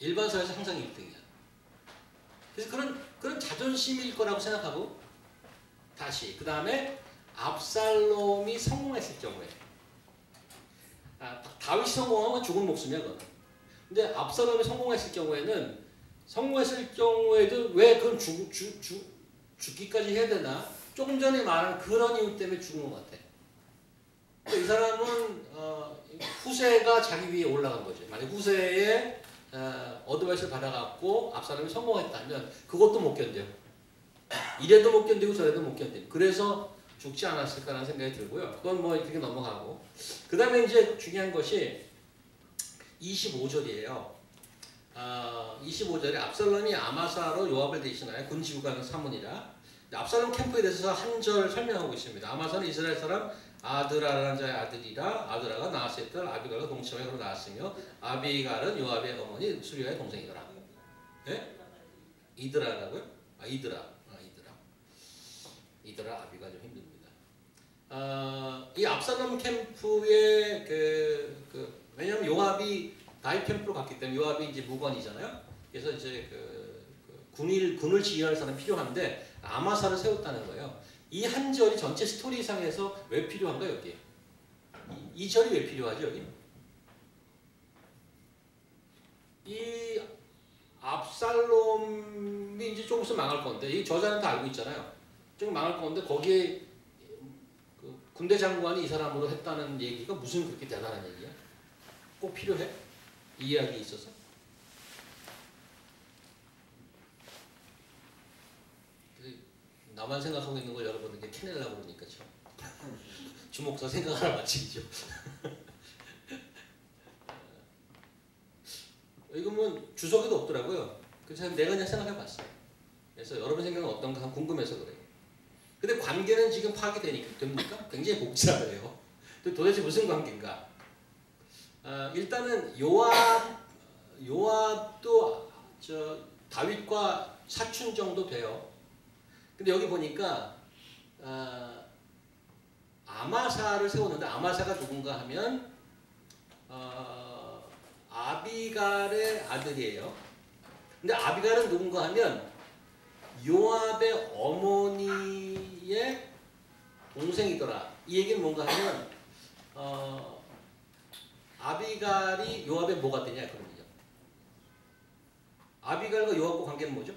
일반 사회에서 항상 1등이야. 그래서 그런 자존심일 거라고 생각하고 다시 그 다음에 압살롬이 성공했을 경우에 다윗이 성공하면 죽은 목숨이야 그건. 근데 압살롬이 성공했을 경우에도 왜 그건 죽기까지 해야 되나? 조금 전에 말한 그런 이유 때문에 죽은 것 같아. 이 사람은 후세가 자기 위에 올라간 거죠. 만약 후세의 어드바이스를 받아갖고 압살롬이 성공했다면 그것도 못 견뎌요. 이래도 못 견디고 저래도 못 견디고. 그래서 죽지 않았을까라는 생각이 들고요. 그건 뭐 이렇게 넘어가고. 그 다음에 이제 중요한 것이 25절이에요. 25절에 압살롬이 아마사로 요압을 대신하여 군지휘관 사문이라. 압살롬 캠프에 대해서 한 절 설명하고 있습니다. 아마사는 이스라엘 사람 아드라라는 자의 아들이라. 아드라가 나았을 때 아비갈과 동침하여 나왔으며 아비갈은 요압의 어머니 수리아의 동생이더라. 예? 이드라라고요? 이드라 아비가 좀 힘듭니다. 이 압살롬 캠프의 왜냐하면 요압이 다윗 캠프로 갔기 때문에 요압이 이제 무관이잖아요. 그래서 이제 군을 지휘할 사람이 필요한데 아마사를 세웠다는 거예요. 이 한 절이 전체 스토리상에서 왜 필요한가 여기? 이 절이 왜 필요하죠 여기? 이 압살롬이 이제 조금 있으면 망할 건데 이 저자는 다 알고 있잖아요. 좀 망할 건데 거기에 그 군대 장관이 이 사람으로 했다는 얘기가 무슨 그렇게 대단한 얘기야? 꼭 필요해? 이 이야기에 있어서? 나만 생각하고 있는 걸 여러분에게 캐내려고 그러니까 참 주목사 생각하나 마치죠. 이건 주석에도 없더라고요. 그래서 내가 그냥 생각해봤어요. 그래서 여러분 생각은 어떤가 궁금해서 그래요. 근데 관계는 지금 파악이 됩니까? 굉장히 복잡해요. 도대체 무슨 관계인가? 일단은 요압도 다윗과 사춘 정도 돼요. 근데 여기 보니까 아마사를 세웠는데 아마사가 누군가 하면 아비갈의 아들이에요. 근데 아비갈은 누군가 하면 요압의 어머니의 동생이더라. 이 얘기는 뭔가 하면 아비갈이 요압의 뭐가 되냐 그러면요. 아비갈과 요압과 관계는 뭐죠?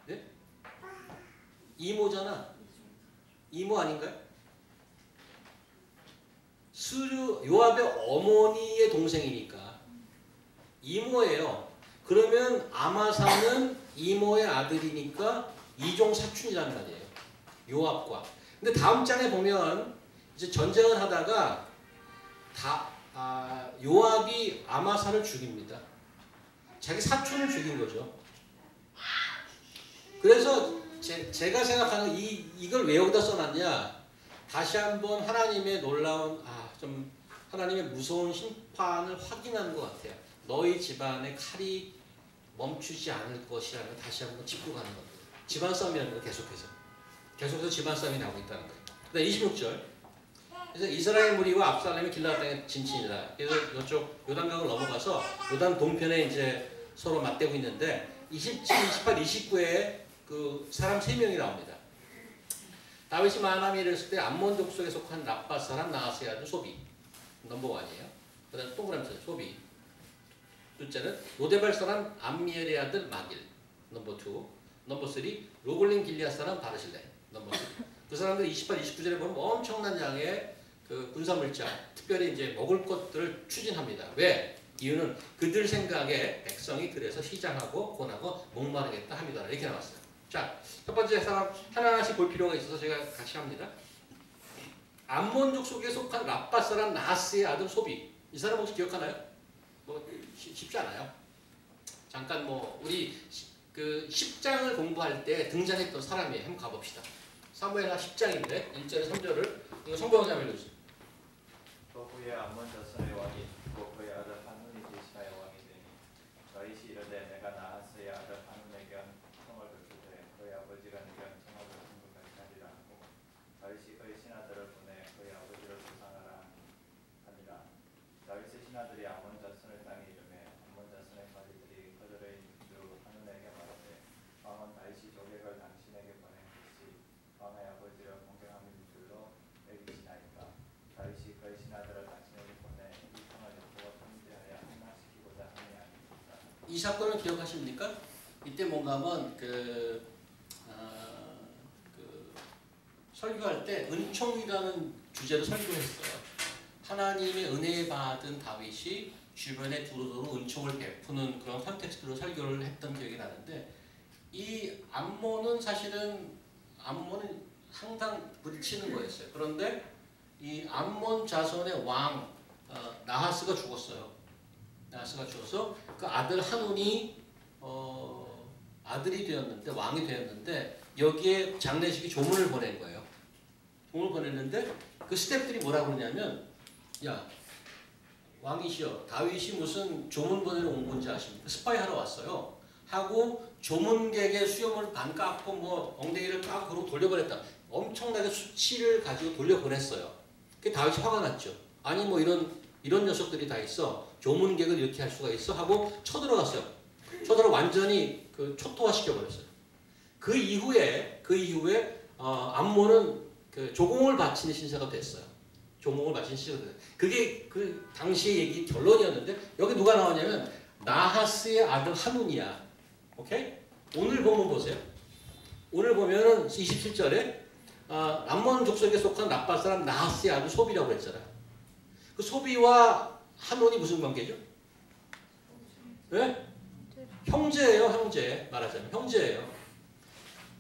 네? 이모잖아. 이모 아닌가요? 요압의 어머니의 동생이니까 이모예요. 그러면 아마사는 이모의 아들이니까 이종 사춘이란 말이에요. 요압과. 근데 다음 장에 보면 이제 전쟁을 하다가 요압이 아마사를 죽입니다. 자기 사촌을 죽인 거죠. 그래서 제가 생각하는 이걸 왜 여기다 써놨냐? 다시 한번 하나님의 놀라운 좀 하나님의 무서운 심판을 확인하는 것 같아요. 너희 집안의 칼이 멈추지 않을 것이라는 다시 한번 짚고 가는 겁니다. 집안 싸움이라는 거 계속해서 집안 싸움이 나오고 있다는 거예요. 그다음 26절. 그래서 이스라엘 무리와 압살롬이 길르앗 땅에 진친이라. 그래서 이쪽 요단강을 넘어가서 요단 동편에 이제 서로 맞대고 있는데 27, 28, 29에 그 사람 3명이 나옵니다. 다윗이 마하나임에 이르렀을 때 암몬 족속에 속한 랍밧 사람 나하스의 아들 소비 넘버원이에요. 그 다음 동그라미 소비. 둘째는 로데발 사람 암미엘의 아들 마길 넘버 2. 넘버 3 로골린 길리앗 사람 바르실레 넘버 3. 그 사람들 28, 29절에 보면 엄청난 양의 그 군사물자 특별히 이제 먹을 것들을 추진합니다. 왜? 이유는 그들 생각에 백성이 그래서 시장하고 고나고 목마르겠다 합니다. 이렇게 나왔어요. 자, 첫 번째 사람 하나하나씩 볼 필요가 있어서 제가 같이 합니다. 암몬족 속에 속한 랍밧 사람 나하스의 아들 소비. 이 사람 혹시 기억하나요? 뭐 쉽지 않아요. 잠깐 우리 그 10장을 공부할 때 등장했던 사람이에요. 한번 가봅시다. 사무엘하 10장인데 1절에 3절을 이거 성경을 한번 읽어주세요. 또 후에 암몬 자손의 왕이 있고 그의 아들 한눈이 제시하여 왕이 되니 다윗이 이르되 내가 나하스의 아들 한눈에게 청을 베푸되 그의 아버지가 내게 청을 베푼 것 같이 하리라 하고 다윗이 그의 신하들을 보내 그의 아버지를 조상하라 하니라. 다윗의 신하들이 암몬 자손의 땅에 이르매 암몬 자손의 관리들이 그들의 주 한눈에게 말하되 왕은 다윗이 조객을 당신에게 보낸 것이 왕의 아버지를 공경하는 줄로 여기시나이까. 다윗이 그의 신하들을 당신에게 보내 이 상을 여호와 통제하여 함락시키고자 함이 아닙니까? 이 사건을 기억하십니까? 이때 뭔가 하면 설교할 때 은총이라는 주제로 설교를 했어요. 하나님의 은혜 받은 다윗이 주변에 두루두루 은총을 베푸는 그런 컨텍스트로 설교를 했던 기억이 나는데 이 암몬은 사실은 항상 부딪히는 거였어요. 그런데 이 암몬 자손의 왕 나하스가 죽었어요. 나하스가 죽어서 그 아들 한운이 아들이 되었는데 왕이 되었는데 여기에 장례식에 조문을 보낸 거예요. 조문을 보냈는데 그 스태프들이 뭐라고 그러냐면 야 왕이시여 다윗이 무슨 조문 보내러 온 건지 아십니까? 스파이 하러 왔어요. 하고 조문객의 수염을 반 깎고 뭐 엉덩이를 깎고 그러고 돌려보냈다. 엄청나게 수치를 가지고 돌려보냈어요. 그게 다윗이 화가 났죠. 아니 뭐 이런 녀석들이 다 있어. 조문객을 이렇게 할 수가 있어 하고 쳐들어갔어요. 쳐들어 완전히 그 초토화시켜버렸어요. 그 이후에 암몬은 그 조공을 바치는 신세가 됐어요. 조공을 바치는 신세가 됐어요. 그게 그 당시의 얘기 결론이었는데 여기 누가 나오냐면 나하스의 아들 한운이야. 오케이? 오늘 보면 보세요. 오늘 보면은 27절에 암몬 족속에 속한 라빠 사람 나하스의 아들 소비라고 했잖아요. 그 소비와 한온이 무슨 관계죠? 네? 형제예요, 형제. 말하자면 형제예요.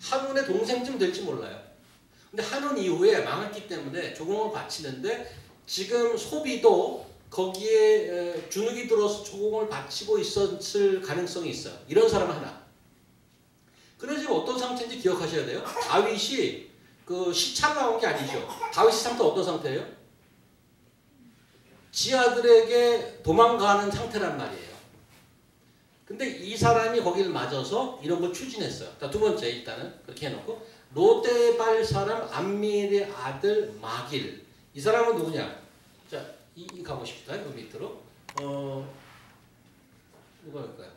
한온의 동생쯤 될지 몰라요. 근데 한온 이후에 망했기 때문에 조공을 바치는데 지금 소비도 거기에 주눅이 들어서 조공을 바치고 있었을 가능성이 있어요. 이런 사람 하나. 그런데 지금 어떤 상태인지 기억하셔야 돼요. 다윗이 그 시찰 나온 게 아니죠. 다윗의 상태 어떤 상태예요? 지 아들에게 도망가는 상태란 말이에요. 근데 이 사람이 거기를 맞아서 이런 걸 추진했어요. 자, 두 번째 일단은 그렇게 해놓고 로데발 사람 암미엘의 아들 마길. 이 사람은 누구냐? 자, 이 가보십시다. 그 밑으로. 누가 할까요?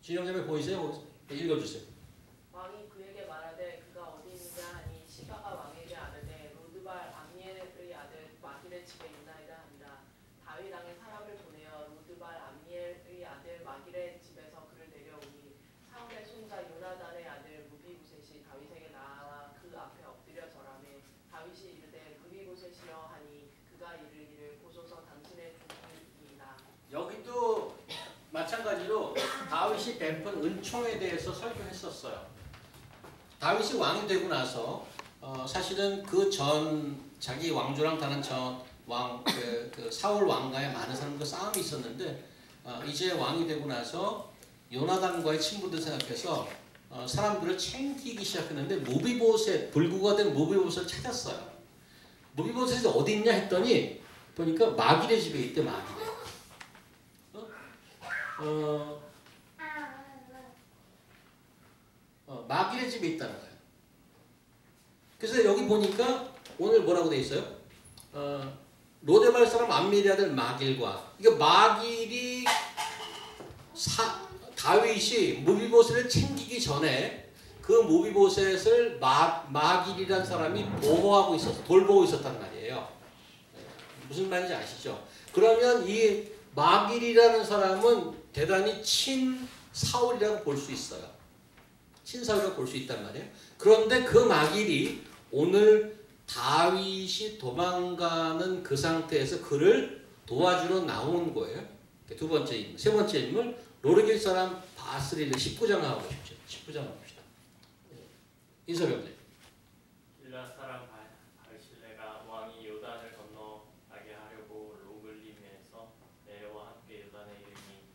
진영자매 보이세요? 읽어주세요. 왕이 그에게 말하되 그가 어디 있느냐 하니 시바가 왕에게 아뢰되 로드발 암미엘의 아들 마길의 집에 있나이다 하니라. 다윗 왕의 사람을 보내어 로드발 암미엘의 아들 마길의 집에서 그를 내려오니 사울의 손자 요나단의 아들 무비보셋이 다윗에게 나와 그 앞에 엎드려 절하매 다윗이 이르되 무비보셋이여 하니 그가 이르기를 보소서 당신의 종이니이다. 여기도 마찬가지로 다윗이 베푼 은총에 대해서 설교했었어요. 다윗이 왕이 되고 나서 사실은 그 전 자기 왕조랑 다른 그 사울 왕과의 많은 사람과 싸움이 있었는데 이제 왕이 되고 나서 요나단과의 친분들 생각해서 사람들을 챙기기 시작했는데 불구가 된 무비보셋을 찾았어요. 무비보셋이 어디 있냐 했더니 보니까 마길의 집에 있대. 마길의 집에 있다는 거예요. 그래서 여기 보니까 오늘 뭐라고 돼 있어요? 로데발 사람 암미엘의 아들 마길과 이게 마길이 다윗이 무비보셋을 챙기기 전에 그 무비보셋을 마길이라는 사람이 보호하고 있었어, 돌보고 있었단 말이에요. 무슨 말인지 아시죠? 그러면 이 마길이라는 사람은 대단히 친사울이라고 볼 수 있어요. 친사울이라고 볼 수 있단 말이에요. 그런데 그 마길이 오늘 다윗이 도망가는 그 상태에서 그를 도와주러 나온 거예요. 두 번째 인물. 세 번째 인물 로르길 사람 바스리를 19장 하고 싶죠. 19장 봅시다. 인서병님. 길앗 사람 바르실레가 왕이 요단을 건너가게 하려고 로글림에서 내려와 함께 요단에 이르니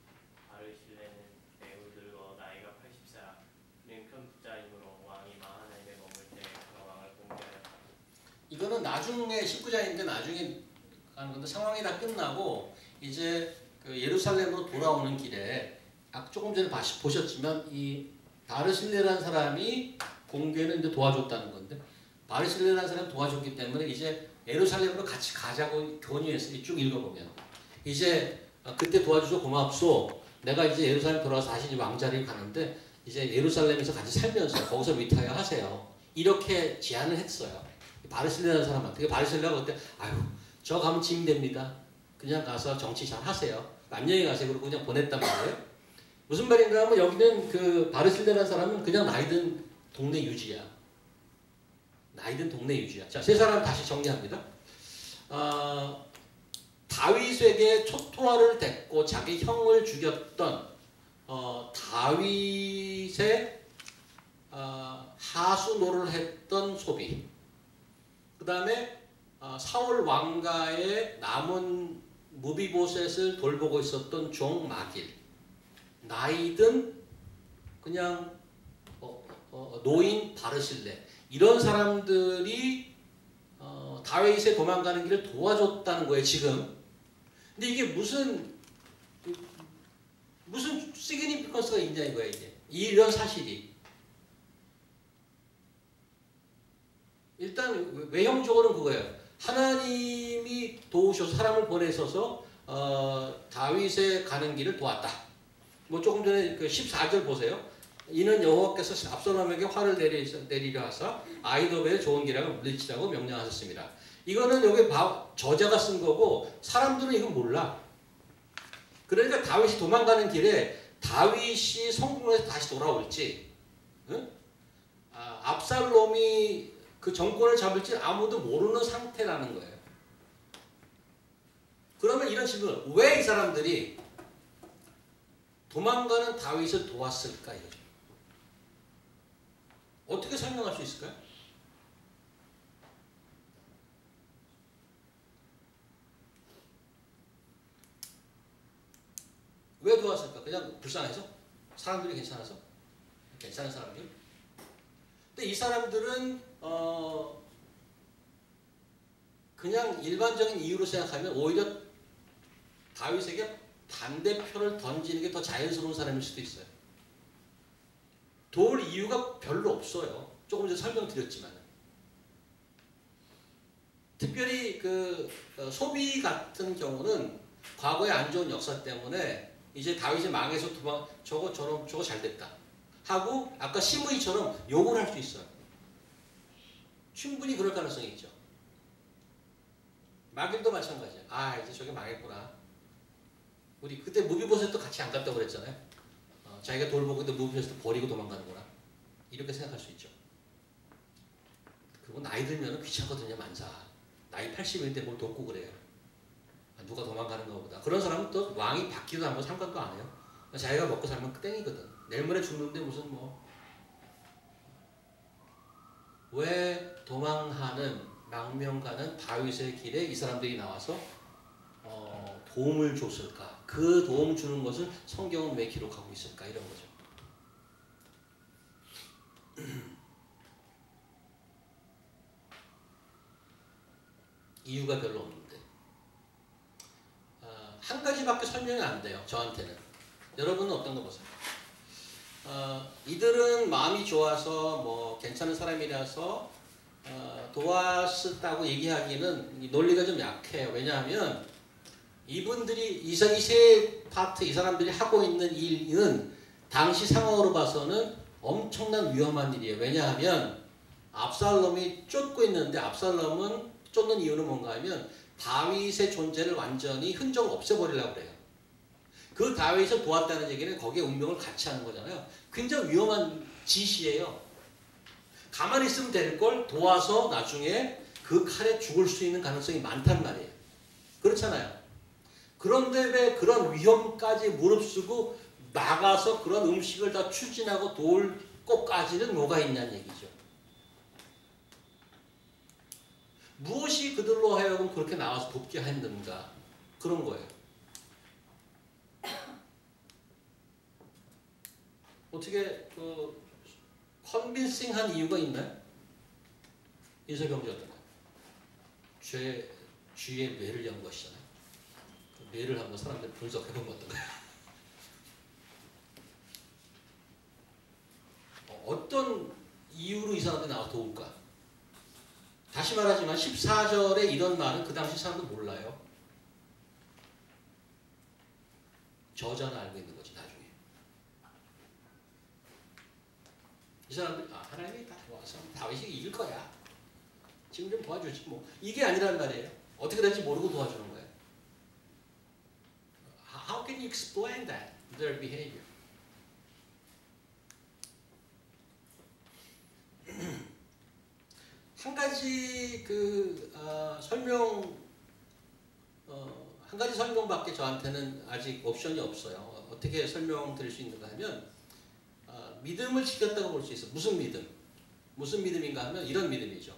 바르실레는 매우 늙어 나이가 80세라. 그는 큰 부자이므로 왕이 마하나임에 머물 때 그 왕을 공개하였다. 이거는 나중에 19장인데 나중에 가는 건데 상황이 다 끝나고 이제 그 예루살렘으로 돌아오는 길에 조금 전에 보셨지만 이 바르실레라는 사람이 공개는 이제 도와줬다는 건데 바르실레라는 사람이 도와줬기 때문에 이제 예루살렘으로 같이 가자고 권유했어요. 쭉 읽어보면 이제 그때 도와줘서 고맙소. 내가 이제 예루살렘 돌아와서 다시 왕자리를 가는데 이제 예루살렘에서 같이 살면서 거기서 리타이어 하세요. 이렇게 제안을 했어요. 바르실레라는 사람한테. 바르실레가 그때 아유 저 가면 짐 됩니다. 그냥 가서 정치 잘 하세요. 안녕히 가세요. 그러고 그냥 보냈단 말이에요. 무슨 말인가 하면 여기는 그 바르실레라는 사람은 그냥 나이든 동네 유지야. 나이든 동네 유지야. 자, 세 사람 다시 정리합니다. 다윗에게 초토화를 댔고 자기 형을 죽였던 다윗의 하수노를 했던 소비. 그 다음에 사울 왕가의 남은 무비보셋을 돌보고 있었던 종 마길. 나이든 그냥 노인 바르실레. 이런 사람들이 다윗의 도망가는 길을 도와줬다는 거예요, 지금. 근데 이게 무슨 무슨 시그니피컨스가 있냐 이거야 이게. 이런 사실이. 일단 외형적으로는 그거예요. 하나님이 도우셔서 사람을 보내셔서 다윗의 가는 길을 도왔다. 뭐 조금 전에 그 14절 보세요. 이는 여호와께서 압살롬에게 화를 내리려 하사 아히도벨의 좋은 기량을 물리치라고 명령하셨습니다. 이거는 여기 저자가 쓴 거고 사람들은 이건 몰라. 그러니까 다윗이 도망가는 길에 다윗이 성공해서 다시 돌아올지, 응? 압살롬이 그 정권을 잡을지 아무도 모르는 상태라는 거예요. 그러면 이런 질문, 왜 이 사람들이 도망가는 다윗을 도왔을까 이거죠. 어떻게 설명할 수 있을까요? 왜 도왔을까? 그냥 불쌍해서? 사람들이 괜찮아서? 괜찮은 사람들? 근데 이 사람들은 그냥 일반적인 이유로 생각하면 오히려 다윗에게 반대표를 던지는 게 더 자연스러운 사람일 수도 있어요. 도울 이유가 별로 없어요. 조금 전에 설명드렸지만. 특별히 그 소비 같은 경우는 과거의 안 좋은 역사 때문에 이제 다윗이 망해서 저거 잘 됐다 하고 아까 시므이처럼 욕을 할 수 있어요. 충분히 그럴 가능성이 있죠. 마길도 마찬가지야. 아 이제 저게 망했구나. 우리 그때 무비보셋도 같이 안 갔다고 그랬잖아요. 자기가 돌보고 있는데 무비보셋도 버리고 도망가는구나. 이렇게 생각할 수 있죠. 그리고 나이 들면 귀찮거든요. 만사. 나이 80인데 뭘 돕고 그래요. 누가 도망가는 것보다. 그런 사람은 또 왕이 바뀌도 한번 상관도 안 해요. 자기가 먹고 살면 땡이거든. 내일 모레 죽는데 무슨 뭐. 왜 도망하는 망명가는 다윗의 길에 이 사람들이 나와서 도움을 줬을까? 그 도움 주는 것을 성경은 왜 기록하고 있을까? 이런 거죠. 이유가 별로 없는데 한 가지밖에 설명이 안 돼요. 저한테는. 여러분은 어떤 거 보세요? 이들은 마음이 좋아서 뭐 괜찮은 사람이라서 도왔다고 얘기하기는 논리가 좀 약해요. 왜냐하면 이분들이 이 세 파트 이 사람들이 하고 있는 일은 당시 상황으로 봐서는 엄청난 위험한 일이에요. 왜냐하면 압살롬이 쫓고 있는데 압살롬은 쫓는 이유는 뭔가 하면 다윗의 존재를 완전히 흔적을 없애버리려고 그래요. 그 다윗을 도왔다는 얘기는 거기에 운명을 같이 하는 거잖아요. 굉장히 위험한 짓이에요. 가만히 있으면 될 걸 도와서 나중에 그 칼에 죽을 수 있는 가능성이 많단 말이에요. 그렇잖아요. 그런데 왜 그런 위험까지 무릅쓰고 나가서 그런 음식을 다 추진하고 도울 것까지는 뭐가 있냐는 얘기죠. 무엇이 그들로 하여금 그렇게 나와서 돕게 했는가? 그런 거예요. 어떻게 컨빈싱한 이유가 있나요? 인쇄경제 어떤가요? 쥐의 뇌를 연 것이잖아요. 그 뇌를 한번 사람들 분석해보면 어떤가요? 어떤 이유로 이 사람들이 나와서 도울까? 다시 말하지만 14절에 이런 말은 그 당시 사람도 몰라요. 저자는 알고 있는 거지 나중에. 이 사람들이 하나님이 다 도와서 다윗이 이길 거야. 지금 좀 도와주지 뭐. 이게 아니란 말이에요. 어떻게 될지 모르고 도와주는 거예요. How can you explain that? Their behavior. 한 가지 한 가지 설명밖에 저한테는 아직 옵션이 없어요. 어떻게 설명드릴 수 있는가 하면 믿음을 지켰다고 볼 수 있어요. 무슨 믿음? 무슨 믿음인가 하면 이런 믿음이죠.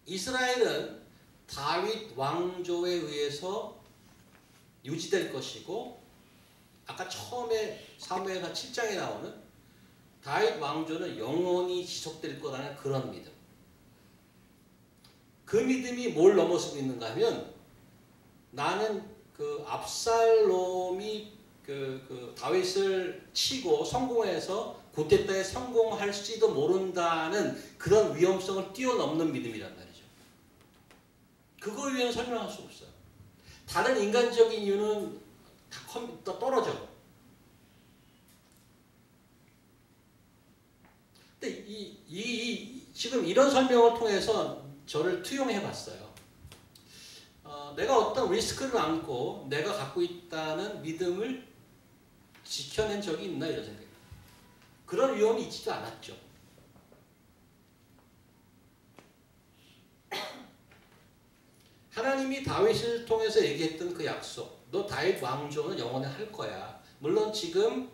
이스라엘은 다윗 왕조에 의해서 유지될 것이고 아까 처음에 사무엘하 7장에 나오는 다윗 왕조는 영원히 지속될 거라는 그런 믿음. 그 믿음이 뭘 넘어서고 있는가 하면 나는 그 압살롬이 그 다윗을 치고 성공해서 구테타에 성공할지도 모른다는 그런 위험성을 뛰어넘는 믿음이란 말이죠. 그거 위에는 설명할 수 없어요. 다른 인간적인 이유는 다 떨어져. 근데 지금 이런 설명을 통해서 저를 투영해 봤어요. 내가 어떤 리스크를 안고 내가 갖고 있다는 믿음을 지켜낸 적이 있나 이런 생각이에요. 그런 위험이 있지도 않았죠. 하나님이 다윗을 통해서 얘기했던 그 약속, 너 다윗 왕조는 영원히 할 거야. 물론 지금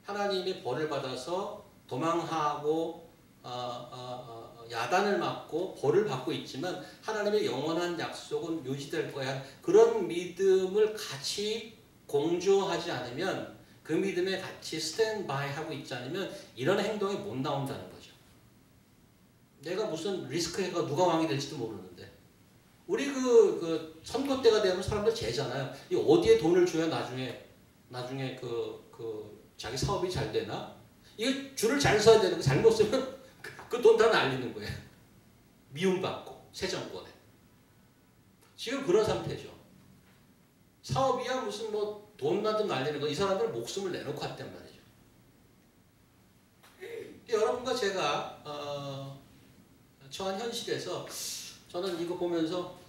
하나님의 벌을 받아서 도망하고 야단을 맞고 벌을 받고 있지만 하나님의 영원한 약속은 유지될 거야. 그런 믿음을 같이 공조하지 않으면, 그 믿음에 같이 스탠바이 하고 있지 않으면 이런 행동이 못 나온다는 거죠. 내가 무슨 리스크가 누가 왕이 될지도 모르는데, 우리 그 선거 때가 되면 사람들 재잖아요. 이 어디에 돈을 줘야 나중에 그 자기 사업이 잘 되나? 이거 줄을 잘 서야 되는 거, 잘못 쓰면 그 돈 다 날리는 거예요. 미움받고 새 정권에. 지금 그런 상태죠. 사업이야 무슨 뭐 돈 나도 날리는 거, 이 사람들 목숨을 내놓고 했단 말이죠. 여러분과 제가 처한 현실에서 저는 이거 보면서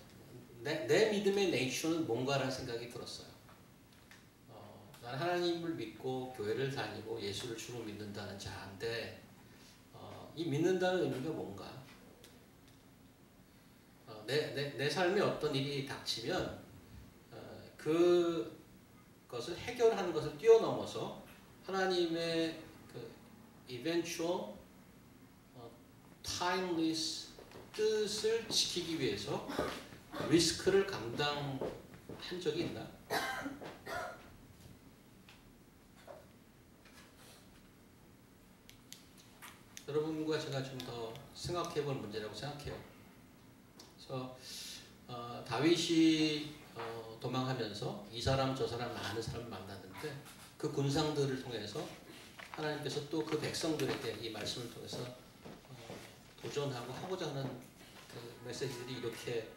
내 믿음의 네이처는 뭔가라는 생각이 들었어요. 나는 하나님을 믿고 교회를 다니고 예수를 주로 믿는다는 자인데, 이 믿는다는 의미가 뭔가? 내 삶에 어떤 일이 닥치면 그것을 해결하는 것을 뛰어넘어서 하나님의 그 eventual timeless 뜻을 지키기 위해서 리스크를 감당한 적이 있나? 여러분과 제가 좀 더 생각해 볼 문제라고 생각해요. 그래서 다윗이 도망하면서 이 사람 저 사람 많은 사람을 만났는데, 그 군상들을 통해서 하나님께서 또 그 백성들에게 이 말씀을 통해서 도전하고 하고자 하는 그 메시지들이 이렇게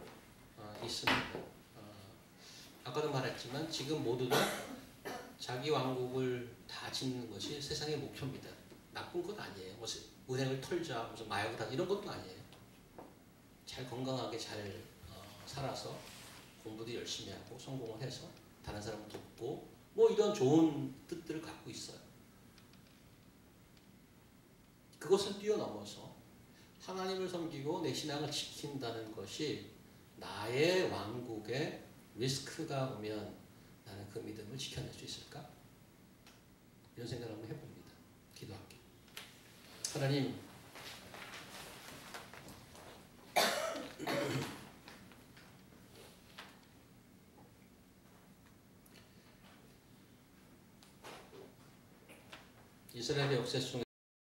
있습니다. 아까도 말했지만 지금 모두 다 자기 왕국을 다 짓는 것이 세상의 목표입니다. 나쁜 건 아니에요. 뭐 은행을 털자, 무슨 마약을 하자 이런 것도 아니에요. 잘 건강하게 잘 살아서 공부도 열심히 하고 성공을 해서 다른 사람을 돕고 뭐 이런 좋은 뜻들을 갖고 있어요. 그것을 뛰어넘어서 하나님을 섬기고 내 신앙을 지킨다는 것이 나의 왕국에 리스크가 오면 나는 그 믿음을 지켜낼 수 있을까? 이런 생각을 한번 해봅니다. 기도할게요. 하나님, 이스라엘의 역사 속에